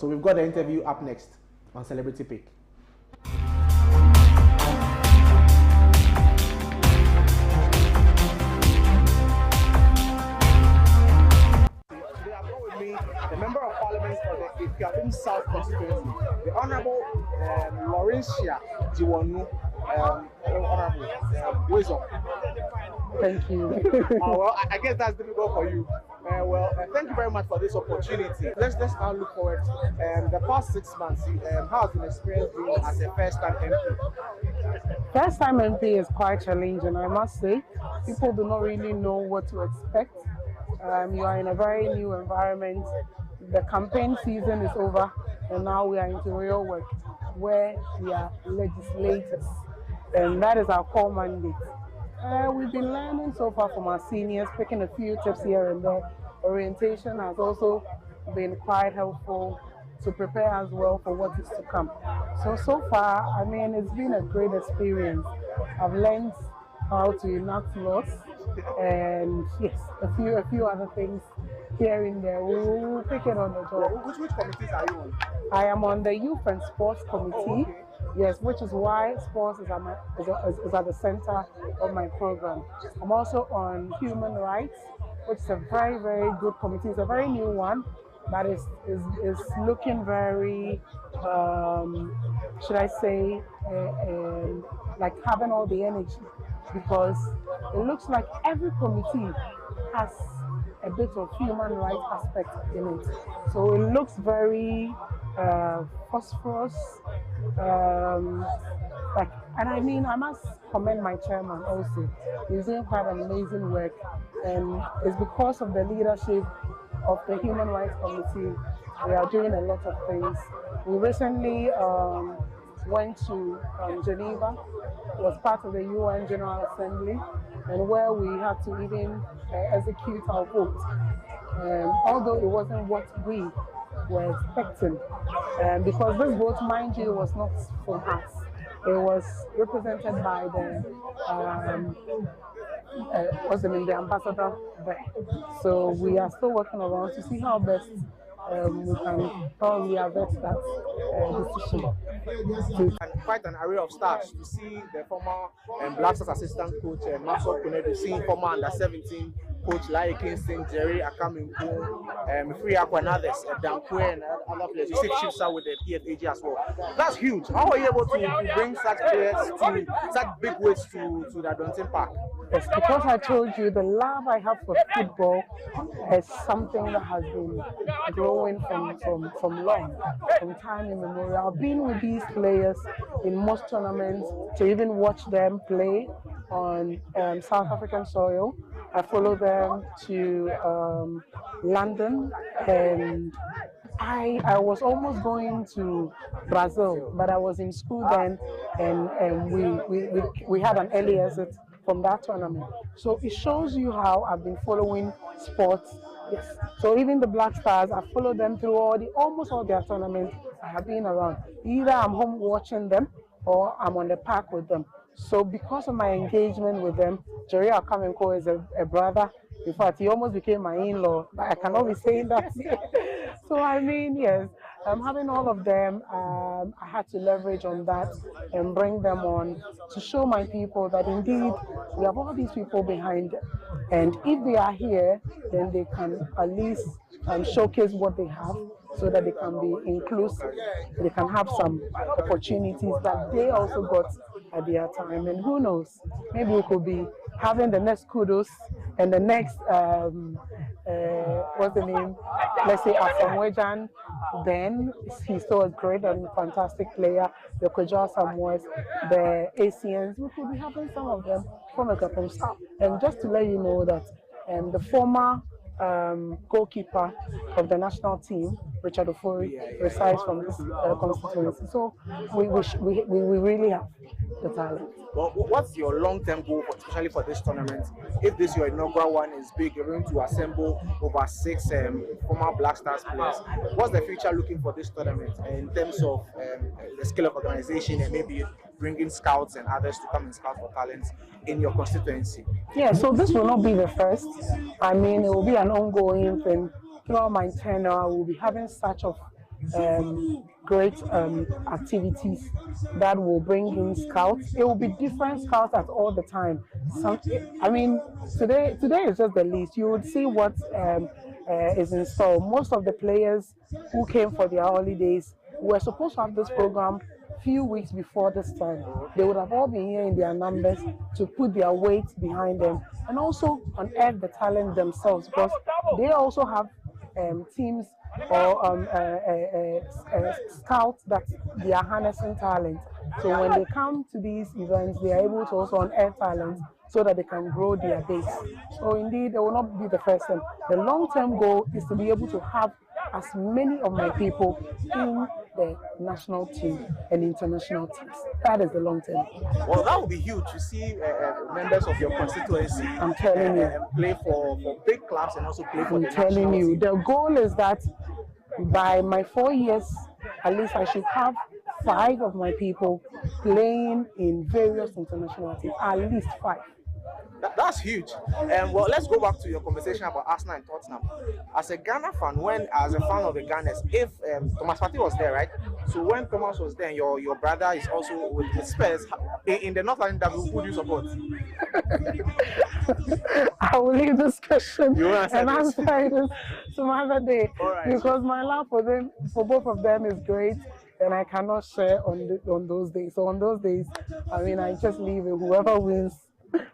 we've got the interview up next on Celebrity Pick. The Member of Parliament for the Ekuapem South constituency, the Honorable Laurentia Jiwonu. Honorable, wisdom. Thank you. Well, I guess that's difficult for you. Thank you very much for this opportunity. Let's now look forward. The past 6 months, how has the experience been as a first-time MP? First-time MP is quite challenging, I must say. People do not really know what to expect. You are in a very new environment. The campaign season is over, and now we are into real work, where we are legislators, and that is our core mandate. We've been learning so far from our seniors, picking a few tips here and there. Orientation has also been quite helpful to prepare as well for what is to come. So far, I mean, it's been a great experience. I've learned how to enact laws, and yes, a few other things here and there. We'll pick it on the job. Which committees are you on? I am on the Youth and Sports Committee. Okay. Yes, which is why sports is at the center of my program. I'm also on Human Rights, which is a very, very good committee. It's a very new one, but is looking very, should I say, like having all the energy, because it looks like every committee has a bit of human rights aspect in it. So it looks very phosphorus, and I mean, I must commend my chairman also. He's doing quite an amazing work, and it's because of the leadership of the Human Rights Committee. We are doing a lot of things. We recently went to Geneva. It was part of the UN General Assembly, and where we had to even execute our vote. Although it wasn't what we were expecting, because this vote, mind you, was not from us. It was represented by the the ambassador there. So we are still working around to see how best we can probably avert that decision. And quite an array of stars. You see the former Black Stars assistant coach Maxwell Kunedu, seeing former under-17 coach Lai Kingston, Jerry Akaminku, Free Aqua and others, Dankwe and other players. You see Chipsa with the PFAG as well. That's huge. How are you able to bring such players to such big weights to the Daunting Park? It's because I told you the love I have for football is something that has been growing from time immemorial. I've been with these players in most tournaments to even watch them play on South African soil. I follow them to London, and I was almost going to Brazil, but I was in school then, and we had an early exit from that tournament. So it shows you how I've been following sports. Yes. So even the Black Stars, I followed them through almost all their tournaments I have been around. Either I'm home watching them or I'm on the park with them. So because of my engagement with them, Jerry Akamenko is a brother. In fact, he almost became my in-law. I cannot be saying that. So I mean, yes, having all of them, I had to leverage on that and bring them on to show my people that indeed we have all these people behind them. And if they are here, then they can at least showcase what they have so that they can be inclusive. They can have some opportunities that they also got at their time. And who knows, maybe we could be having the next kudos and the next, what's the name? Let's say Asamoah. Then he's still a great and fantastic player. The Kojo Samuels, the ACNs, we could be having some of them from a couple. And just to let you know that the former goalkeeper of the national team, Richard OFORI, resides from this constituency. So we really have the talent. Well, what's your long-term goal, especially for this tournament? If this your inaugural one is big, you're going to assemble over 6 former Black Stars players. What's the future looking for this tournament in terms of the scale of organization and maybe bringing scouts and others to come and scout for talents in your constituency? Yeah, so this will not be the first. I mean, it will be an ongoing thing. Throughout my tenure, we'll be having such of great activities that will bring in scouts. It will be different scouts at all the time. I mean, today is just the least. You would see what is in store. Most of the players who came for their holidays were supposed to have this program few weeks before this time. They would have all been here in their numbers to put their weight behind them and also unearth the talent themselves, because they also have teams or scouts that they are harnessing talent. So when they come to these events, they are able to also unearth talent so that they can grow their base. So indeed, it will not be the first time. The long-term goal is to be able to have as many of my people in the national team and international teams. That is the long term. Well, that would be huge to see members of your constituency play for big clubs and also play for the national team. I'm telling you, the goal is that by my 4 years, at least I should have 5 of my people playing in various international teams, at least 5. That's huge. Well, let's go back to your conversation about Arsenal and Tottenham. As a Ghana fan, as a fan of the Gunners, if Thomas Partey was there, right? So when Thomas was there, your brother is also with the Spurs in the North Island, who would you support? I will leave this question and answer it some other day, because my love for them, for both of them, is great, and I cannot share on those days. So on those days, I mean, I just leave it. Whoever wins.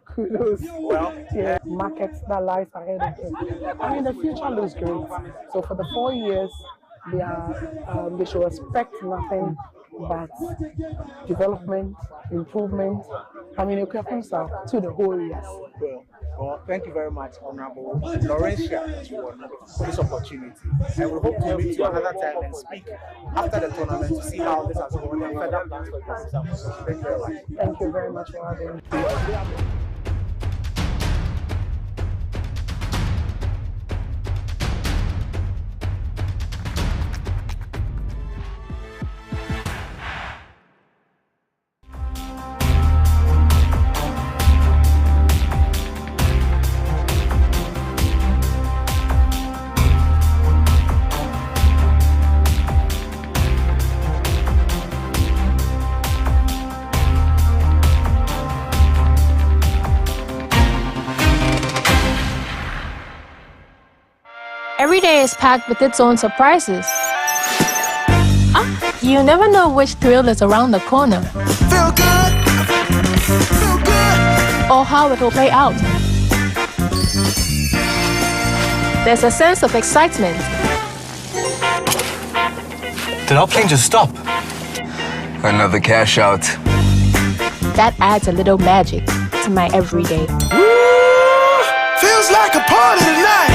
Kudos. Well, yeah, markets that lies ahead of them. I mean, the future looks great. So for the 4 years, they should expect nothing but development, improvement. I mean, himself to the whole years. Well, thank you very much, Honorable Laurentia, for this opportunity. And we hope to meet you another time and speak after the tournament to see how this has gone and further plans for yourself. Thank you very much. Thank you very much for having me. Every day is packed with its own surprises. You never know which thrill is around the corner. Feel good. Feel good. Or how it will play out. There's a sense of excitement. Did our plane just stop? Another cash out. That adds a little magic to my everyday. Feels like a party tonight.